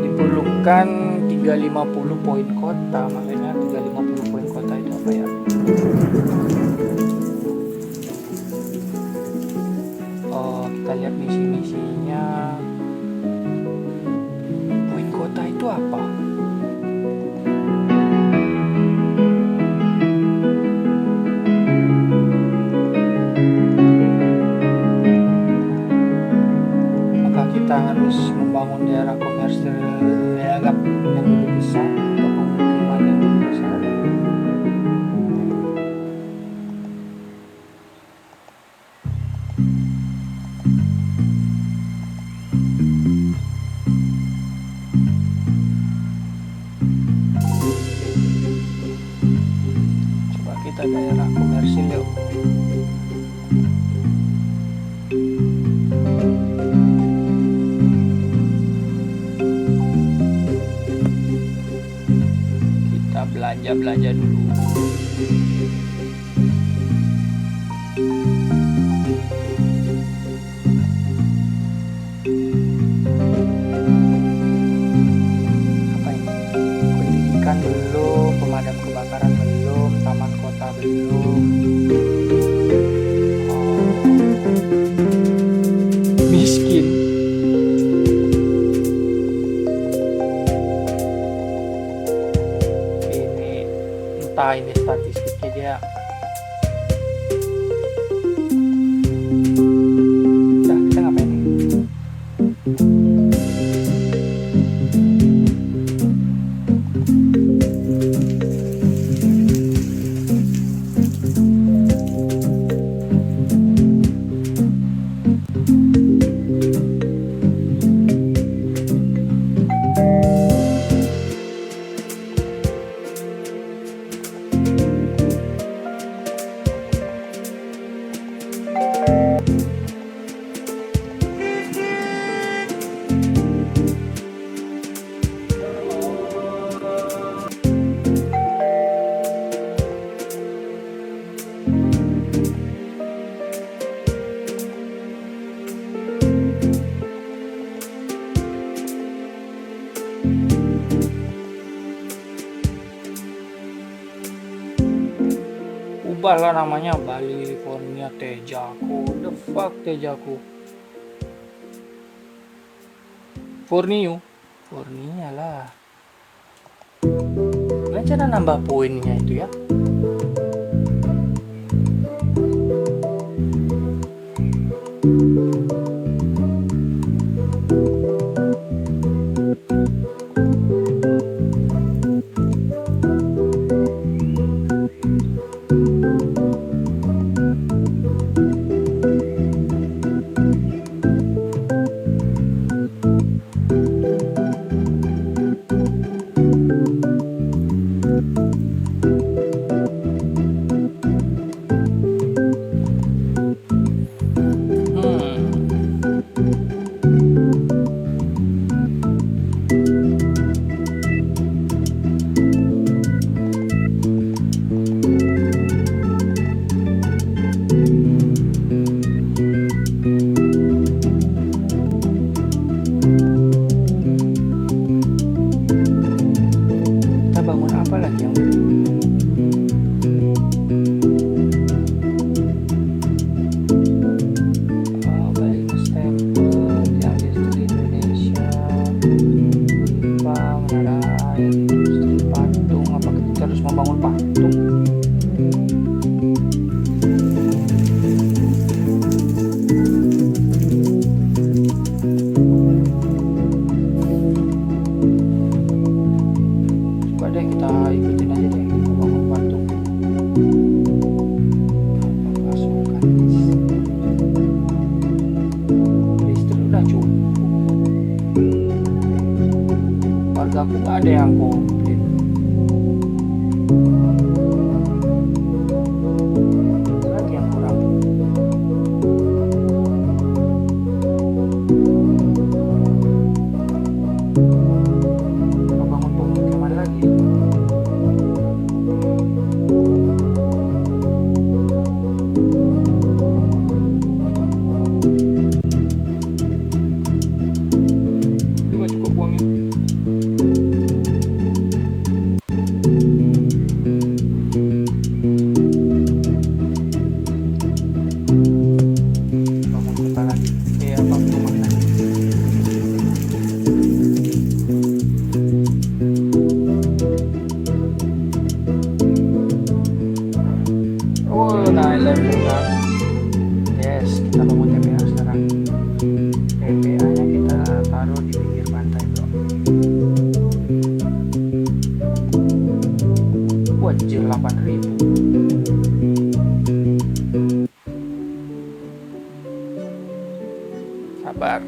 Diperlukan 350 poin kota. Maksudnya 350 poin kota itu apa ya? Oh, kita lihat misi-misinya. Poin kota itu apa? Kita harus membangun daerah komersil yang lebih besar atau pemukiman yang lebih besar. Coba kita daerah komersil yuk. Kita belanja dulu. Apa ini? Pendidikan belum, pemadam kebakaran belum, taman kota belum. Miskin. Ini entah ini statistiknya dia. Udah, kita ngapain nih? Ubahlah namanya Bali California Tejaku. The fuck Tejaku? Fornia lah. Gimana cara nambah poinnya itu ya? Kita bangun apa lagi yang Bali Stempel, yang industri Indonesia, menara air, industri patung. Apa kita harus membangun patung? Coba deh kita ikutin aja deh, kita bangun patung. Pasukan listrik udah cukup. Warga aku nggak ada yang komplain. Ada lagi yang kurang. Kita bangun pemukiman lagi. Juga cukup uangnya. Bangun kota lagi. Iya, patungan lagi. Oh, naik level kan. Yes, kita bangun TPA sekarang. TPA nya kita taruh di pinggir pantai, bro. Wajib 8.000. Sabar.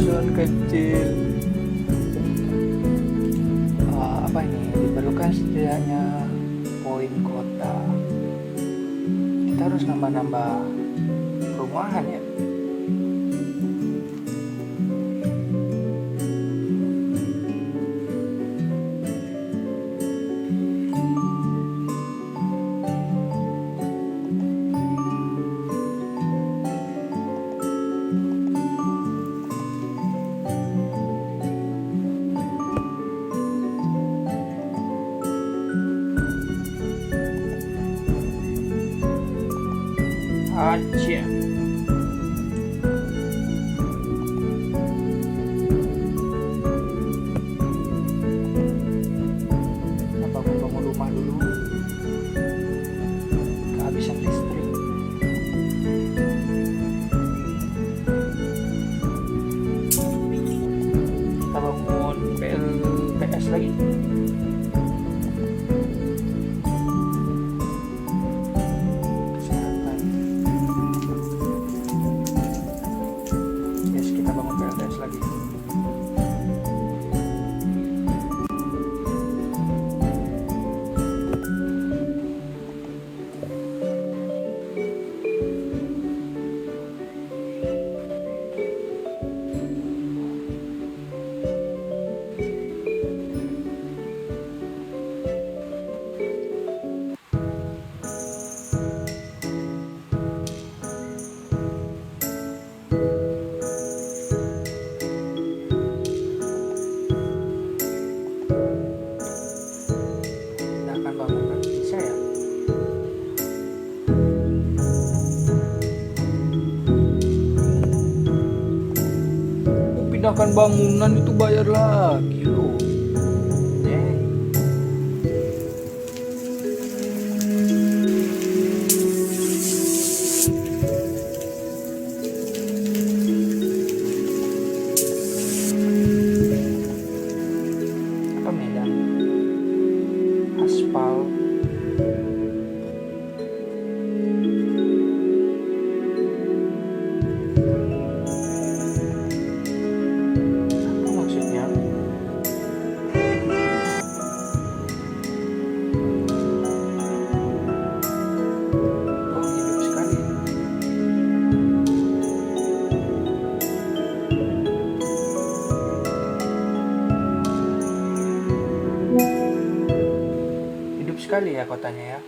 dusun kecil. Apa ini? Diperlukan setidaknya poin kota. Kita harus nambah-nambah perumahan ya. Aja. Apa aku bangun rumah dulu? Kehabisan listrik. Kita bangun PLTS lagi. Kesehatan. Yes, kita bangun PLTS lagi. Pindahkan bangunan bisa ya? Pindahkan bangunan itu bayar lagi loh. Apa medan? Aspal. Apa maksudnya? Oh, hidup sekali. Hidup sekali ya kotanya ya.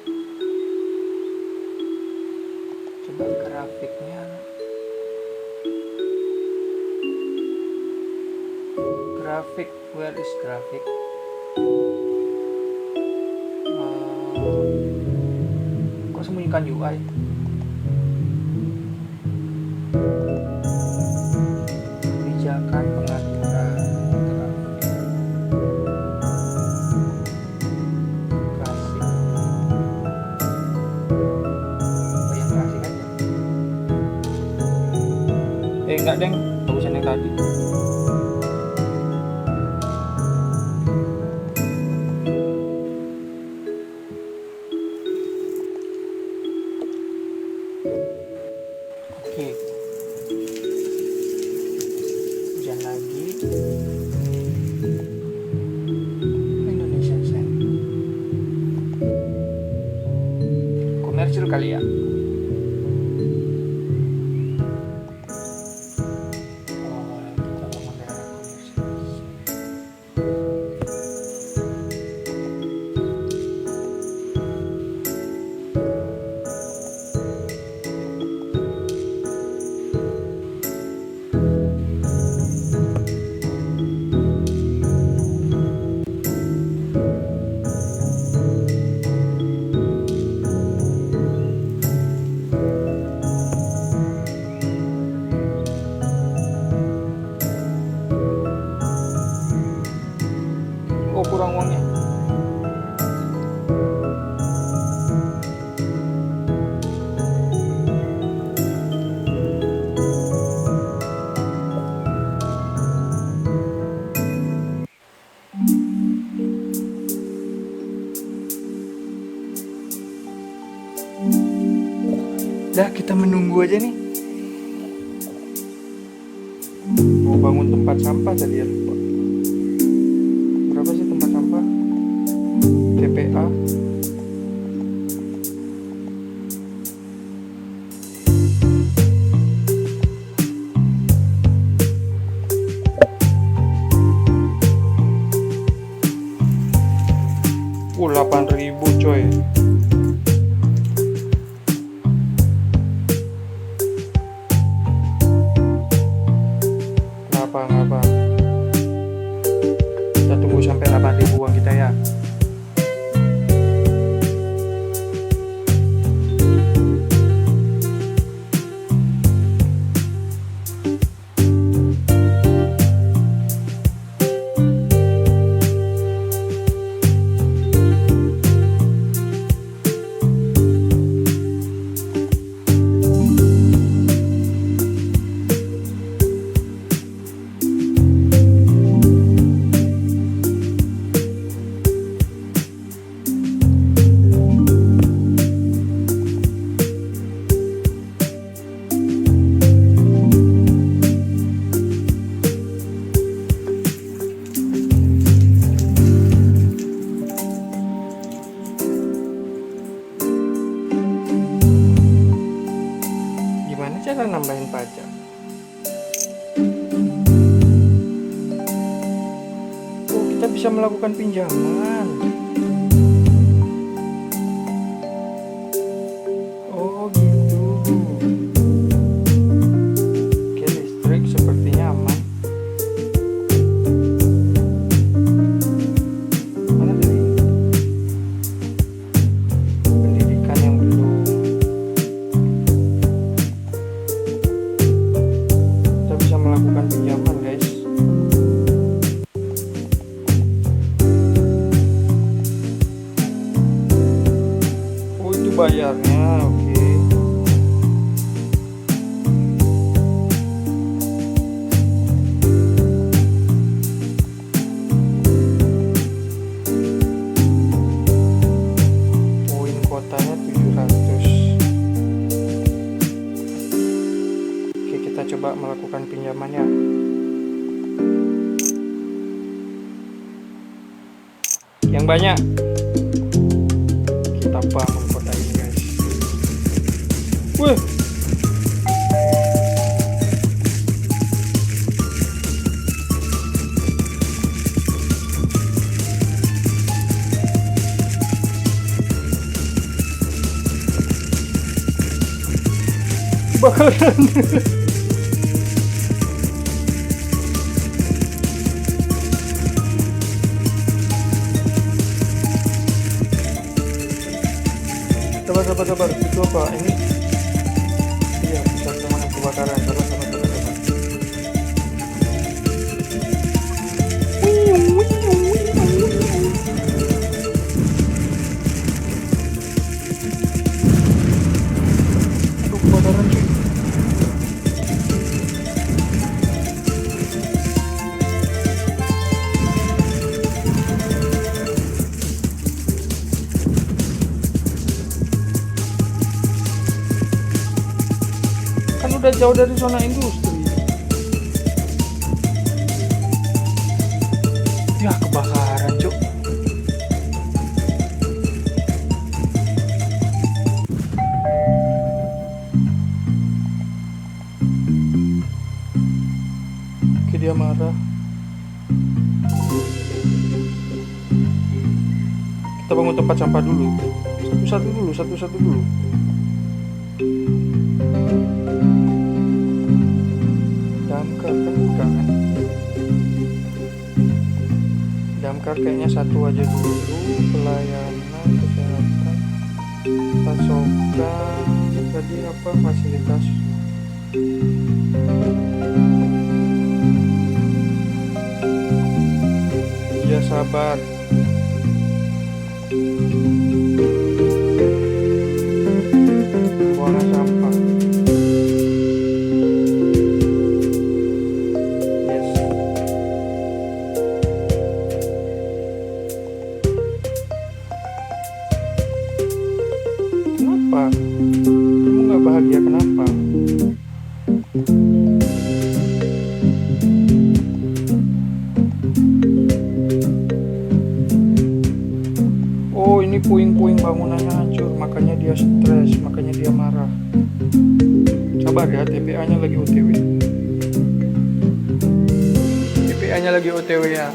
Coba grafiknya. Grafik, where is grafik? Kok sembunyikan UI? Kebijakan pengaturan grafik. Oh yang grafik aja. Enggak deng, bagusan yang tadi. Oke. Hujan lagi. Indonesia Sen. Komersil kali ya. Oh, kita bangun daerah komersil. Oh, kurang uangnya. Dah, kita menunggu aja nih. Mau bangun tempat sampah tadi ya, lupa. Berapa sih tempat sampah? TPA. Oh, 8.000 coy. Ngapa? Kita tunggu sampai 8.000 uang kita ya. Gimana cara nambahin pajak? Oh, kita bisa melakukan pinjaman. Oh gitu. Oke, listrik sepertinya aman. Mana tadi? Pendidikan yang belum. Kita bisa melakukan pinjaman guys. Oh, itu bayarnya, oke. Poin kotanya 700. Oke, kita coba melakukan pinjamannya. Yang banyak. Kita bangun kota ini guys. Wih. Kebakaran. Sabar. Itu apa? Ini. Iya, bisa teman kebakaran. Sabar. Aduh, kebakaran cuy. Kan udah jauh dari zona industri. Ya, kebakaran cuk. Oke, dia marah. Kita bangun tempat sampah dulu. Satu-satu dulu. Damkar kan bukan kan? Damkar kayaknya satu aja dulu. Pelayanan, kesehatan, pasokan, tadi apa, fasilitas. Ya sabar. Buangan sampah. Yes. Kenapa? Kamu nggak bahagia kenapa? puing-puing bangunannya hancur, makanya dia stres, makanya dia marah. Sabar ya, TPA-nya lagi OTW. TPA-nya lagi OTW ya,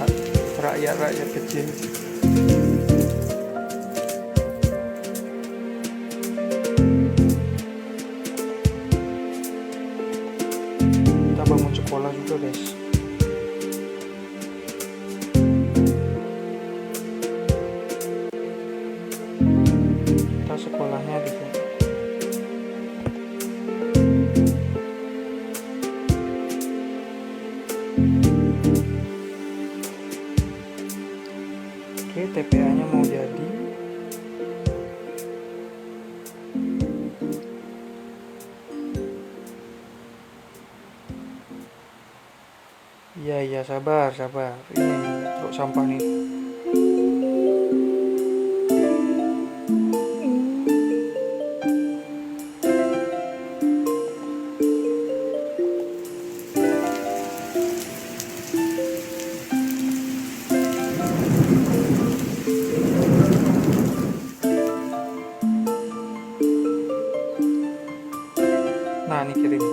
rakyat-rakyat kecil. Kita bangun sekolah juga, guys. Kita sekolahnya di sini. Oke, TPA-nya mau jadi. Iya, sabar. Ini truk sampah nih. Nah, ini kirim.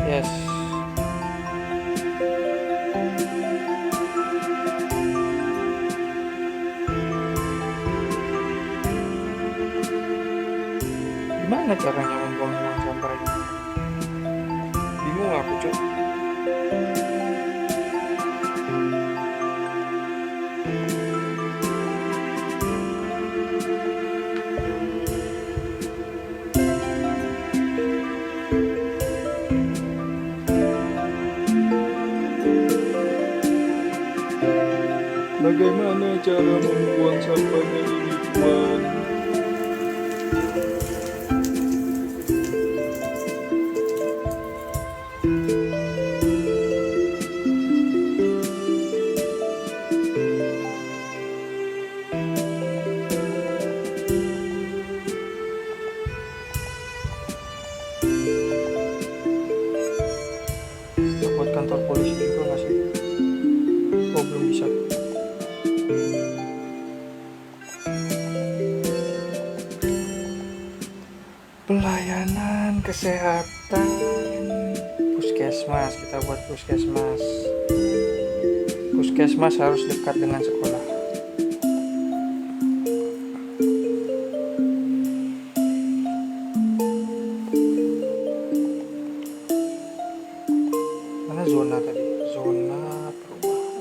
Yes. Gimana caranya membuang sampah ini? Bingung aku, Cuk. Bagaimana cara membuang sampahnya ini, Tuan? Buat kantor polisi juga nggak sih? Oh, belum bisa. Pelayanan kesehatan puskesmas, kita buat puskesmas. Puskesmas harus dekat dengan sekolah. Mana zona tadi? Zona perubahan.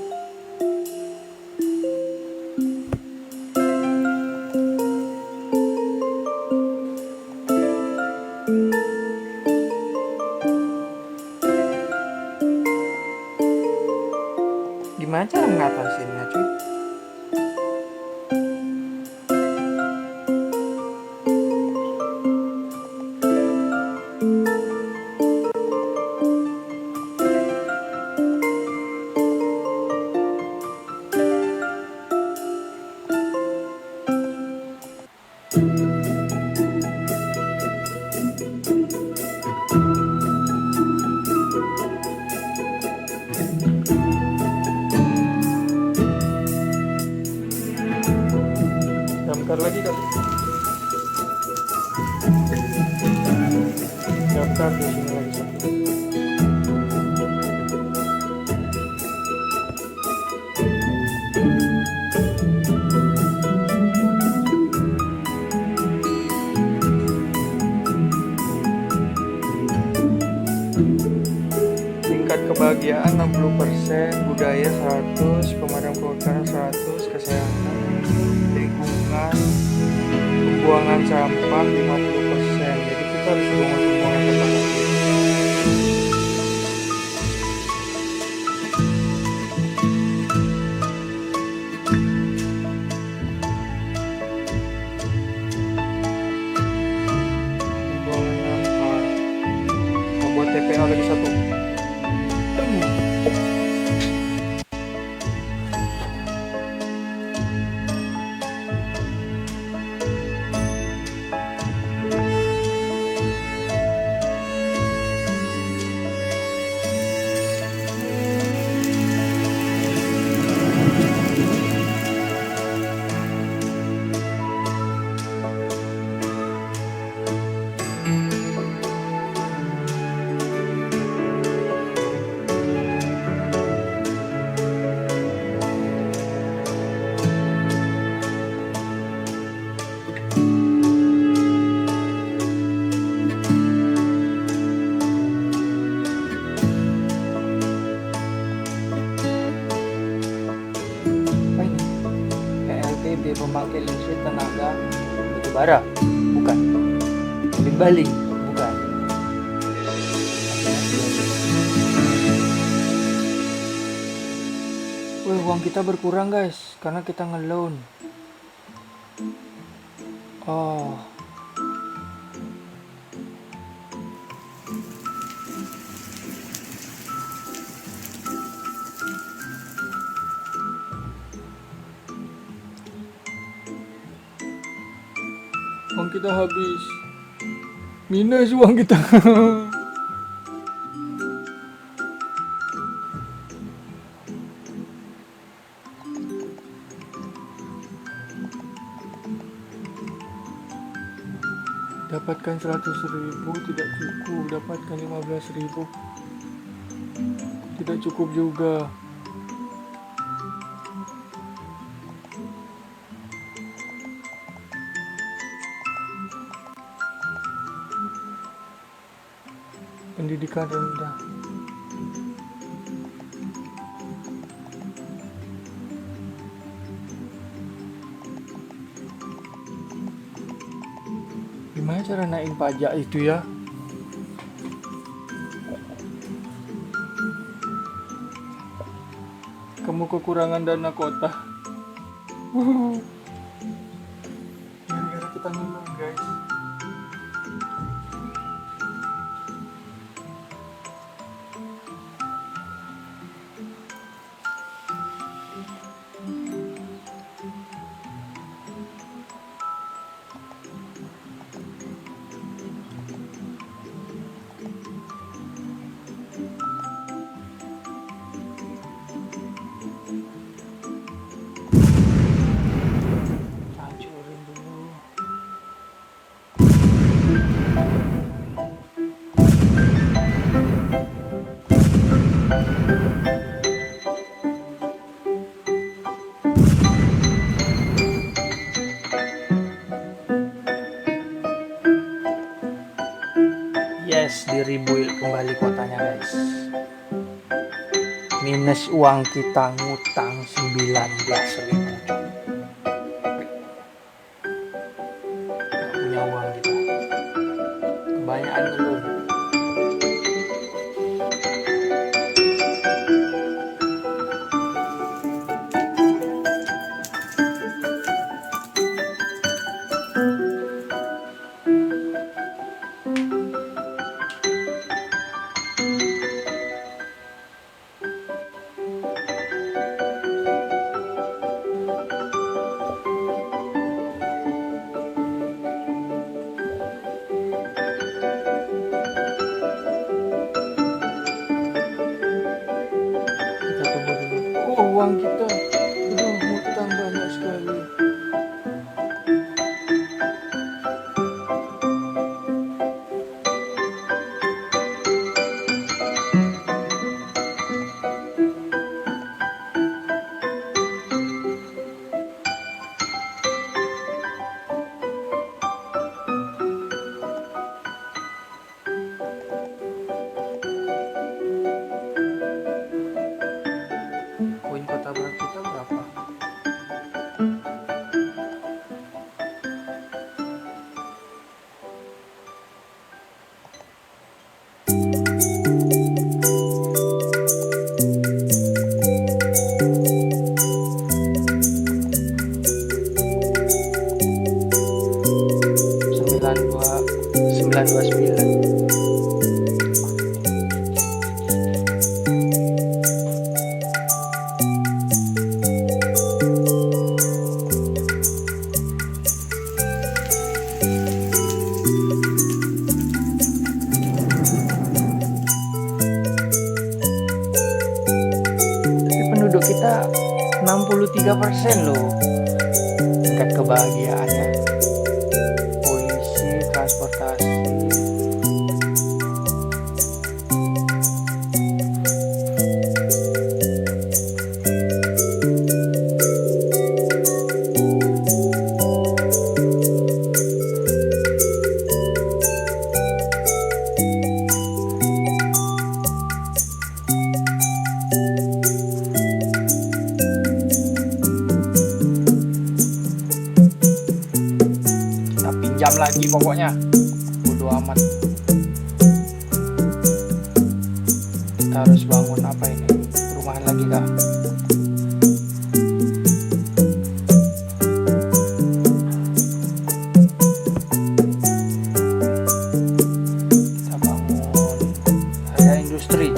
Gimana cara ngatasinnya, cuy? Daftar lagi kali. Daftar di sini lagi satu. Tingkat kebahagiaan 60%, budaya 100, pemadam kebakaran 100, kesehatan, lingkungan, pembuangan sampah 50%. Jadi kita harus pembuangan sampah lagi. Pembuangan sampah. Membuat TPA lagi satu. bara, bukan. Baling-baling, bukan. Wih, uang kita berkurang guys, karena kita ngeloan. Oh. Uang kita habis. Minus uang kita. Dapatkan 100.000 tidak cukup, dapatkan 15.000 tidak cukup juga. Pendidikan rendah. Gimana cara naikin pajak itu ya? Kamu kekurangan dana kota. Gara-gara kita ngeloan guys. Hancurin dulu. Yes, diribuil kembali kotanya guys. Minus uang kita ngutang 19.000. Gak punya uang kita. Kebanyakan ngeluh. Kita tunggu dulu. Oh, uang kita. Aduh, ngutang banyak sekali. Koin kota barat kita berapa? Sembilan dua sembilan. Tapi penduduk kita 63% loh. Tingkat kebahagiaannya. Polisi, transportasi. jam lagi pokoknya. Bodo amat. Kita harus bangun apa ini? Perumahan lagi kah? Kita bangun area industri.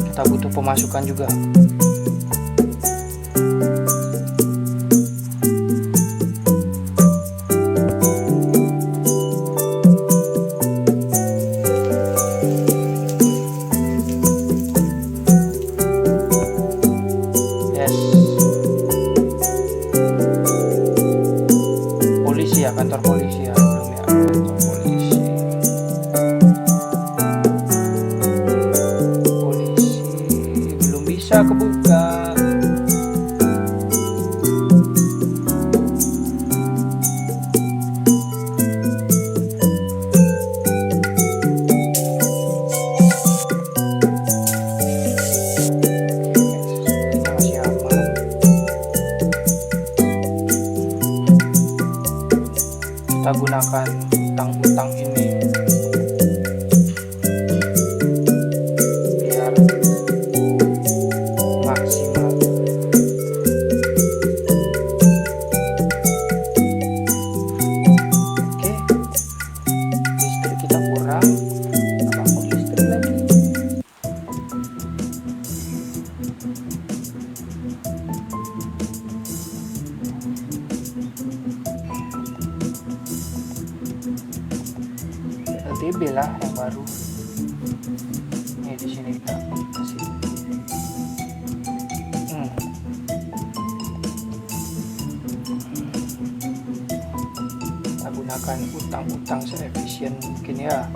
Kita butuh pemasukan juga. Kantor polisi ya, belum ya, kantor polisi. Belum bisa kebuka. Masih aman. Kita gunakan utang-utang ini biar maksimal. Oke, listrik kita kurang, bangun listrik lagi. LTB lah yang baru. Ini di sini kita kasih. Kita gunakan utang-utang seefisien mungkin ya.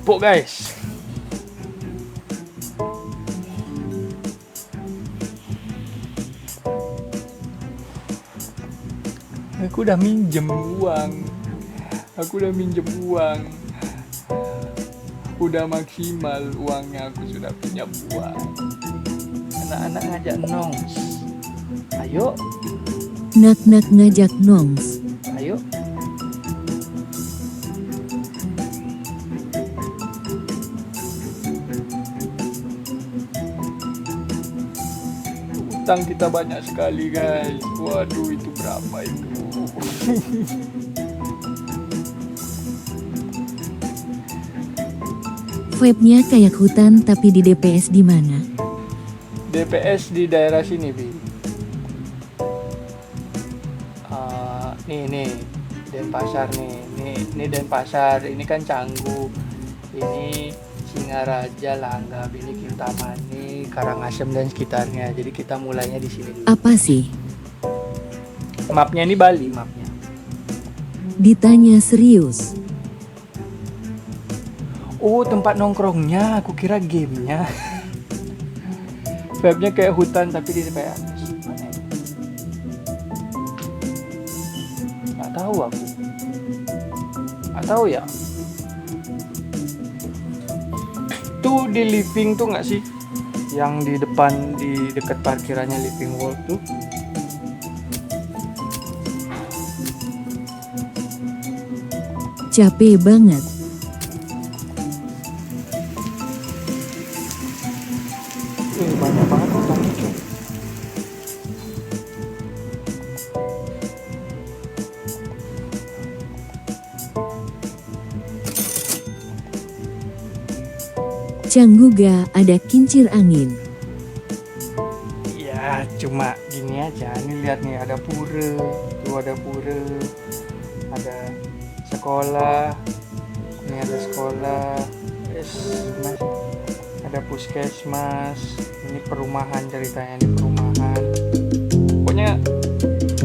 Numpuk guys. Aku udah minjem uang. Aku udah maksimal uangnya, aku sudah punya uang. Anak-anak ngajak nongs. Ayo. Nak-nak ngajak nongs. Ayo. Utang kita banyak sekali guys. Waduh, itu berapa itu? Vibe-nya kayak hutan tapi di DPS di mana? DPS di daerah sini, Bi. Nih Denpasar nih. Ini Denpasar, ini kan Canggu. Ini Singaraja, Langga, Bilik, Kintamani, Karangasem dan sekitarnya. Jadi kita mulainya di sini dulu. Apa sih? Mapnya ini Bali, mapnya. Ditanya serius. Oh, tempat nongkrongnya, aku kira gamenya. Vibe-nya kayak hutan tapi di DPS. Mana ini? Nggak tahu aku. Nggak tahu ya. Tuh di living tuh nggak sih? Yang di depan, di dekat parkirannya Living World tuh. Capek banget. Banyak banget utang itu. Cangguga ada kincir angin. Ya cuma gini aja. Nih lihat nih, ada pura, tuh ada pura, ada sekolah, ini ada sekolah, ada puskesmas, ini perumahan, ceritanya di perumahan. Pokoknya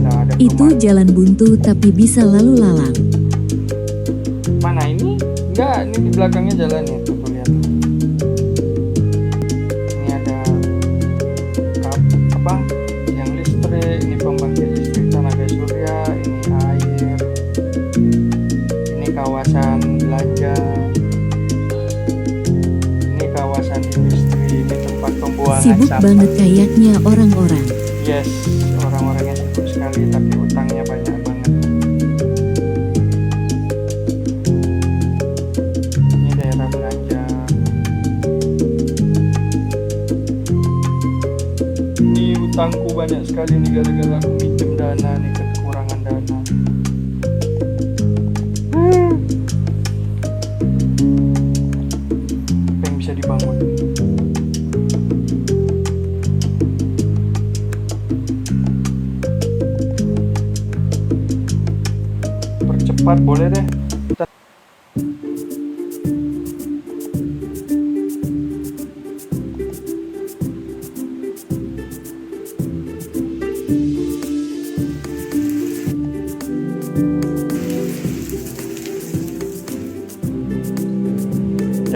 nah, ada Itu perumahan. jalan buntu tapi bisa lalu lalang. Mana ini? Enggak, ini di belakangnya jalan ya, tuh lihat. Ini ada apa? Yang listrik, ini pembangkit listrik tenaga surya, ini air. kawasan belanja, ini kawasan industri, ini tempat pembuangan Sibuk sampah. banget kayaknya orang-orang. Yes, orang-orangnya sibuk sekali tapi utangnya banyak banget. Ini daerah belanja. Ini utangku banyak sekali nih gara-gara aku minjem dana nih, kekurangan dana. Apa yang bisa dibangun? Percepat boleh deh.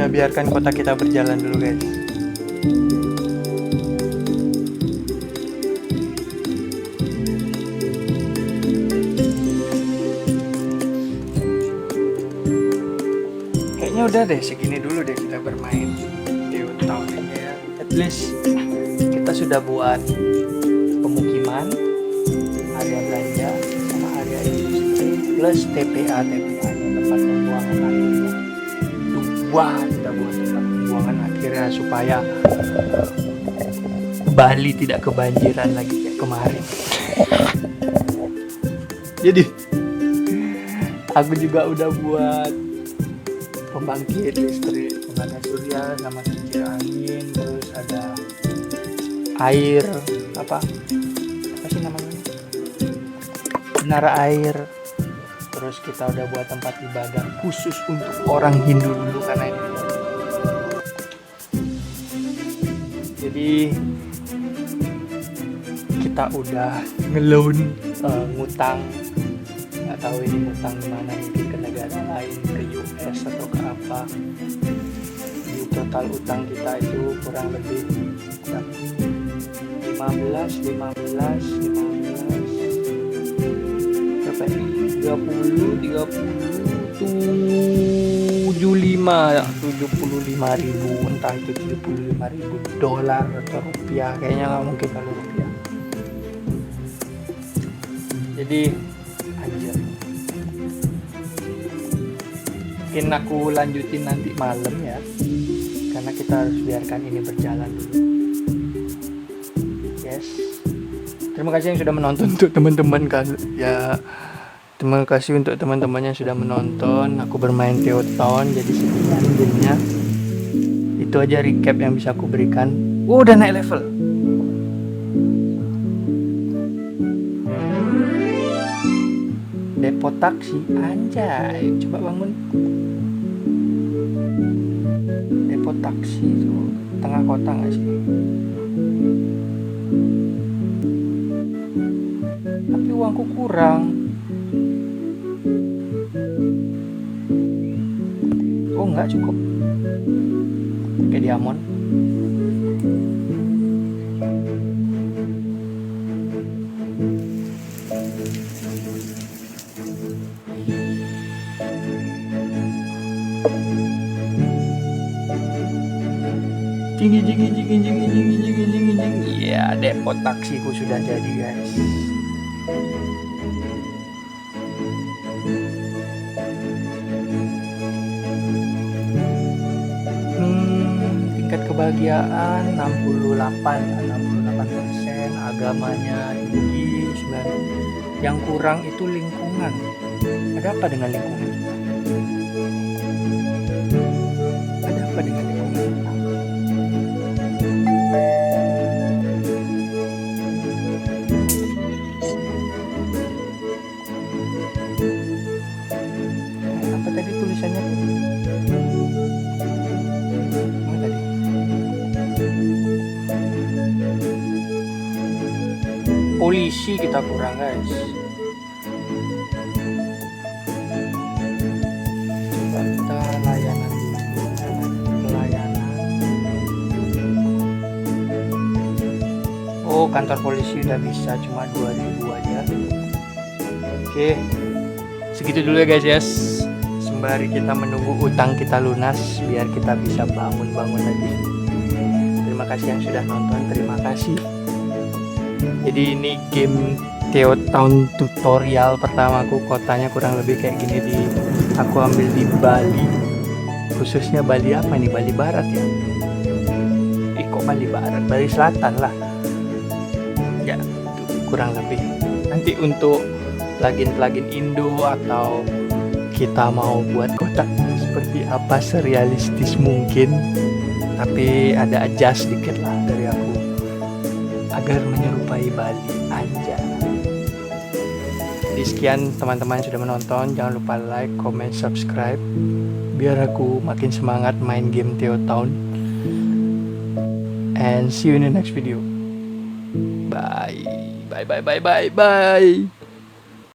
Ya biarkan kota kita berjalan dulu guys. Kayaknya udah deh, segini dulu deh kita bermain di town ini ya. At least kita sudah buat pemukiman, area belanja, sama area industri, plus TPA nya, tempat pembuangan akhirnya. Wah, kita buat tempat pembuangan akhirnya supaya Bali tidak kebanjiran lagi kayak kemarin. Jadi aku juga udah buat pembangkit listrik tenaga surya sama kincir angin, terus ada air apa sih namanya, menara air. Terus kita udah buat tempat ibadah khusus untuk orang Hindu dulu karena ini. Jadi kita udah ngeloan, ngutang, nggak tahu ini ngutang di mana, mungkin ke negara lain, ke US atau ke apa. Di total utang kita itu kurang lebih 15 berapa ini? 75 ribu, entah itu 75 ribu dolar atau rupiah, kayaknya nggak mungkin kalau rupiah. Jadi anjir, mungkin aku lanjutin nanti malam ya, karena kita harus biarkan ini berjalan dulu. Yes, terima kasih yang sudah menonton. Untuk teman-teman ya, terima kasih untuk teman-teman yang sudah menonton aku bermain Teo Town. Jadi sekian gamenya, itu aja recap yang bisa aku berikan. Udah naik level. Depo taksi, anjay, coba bangun. Depo taksi itu tengah kota nggak sih? Tapi uangku kurang. Oh nggak cukup. Kayak diamond. Jing. Ya, depo taksiku sudah jadi guys. Tingkat kebahagiaan 68%, agamanya tinggi 9. Yang kurang itu lingkungan. Ada apa dengan lingkungan kita? Ada apa dengan lingkungan kita? Apa tadi tulisannya? Apa tadi? Polisi kita kurang guys. Coba kita layanan Oh, kantor polisi udah bisa, cuma 2.000 aja. Oke, segitu dulu ya guys ya. sembari kita menunggu utang kita lunas biar kita bisa bangun-bangun lagi. Terima kasih yang sudah nonton, terima kasih. Jadi ini game Theo Town tutorial pertamaku, kotanya kurang lebih kayak gini. Aku ambil di Bali, khususnya Bali apa nih, Bali Barat ya. Kok Bali Barat, Bali Selatan lah ya, itu kurang lebih. Nanti untuk plugin Indo atau kita mau buat kotak seperti apa serealistis mungkin, tapi ada adjust dikit lah dari aku agar menyerupai Bali aja. Jadi sekian teman-teman sudah menonton, jangan lupa like, comment, subscribe biar aku makin semangat main game Theo Town. And see you in the next video. Bye. Bye.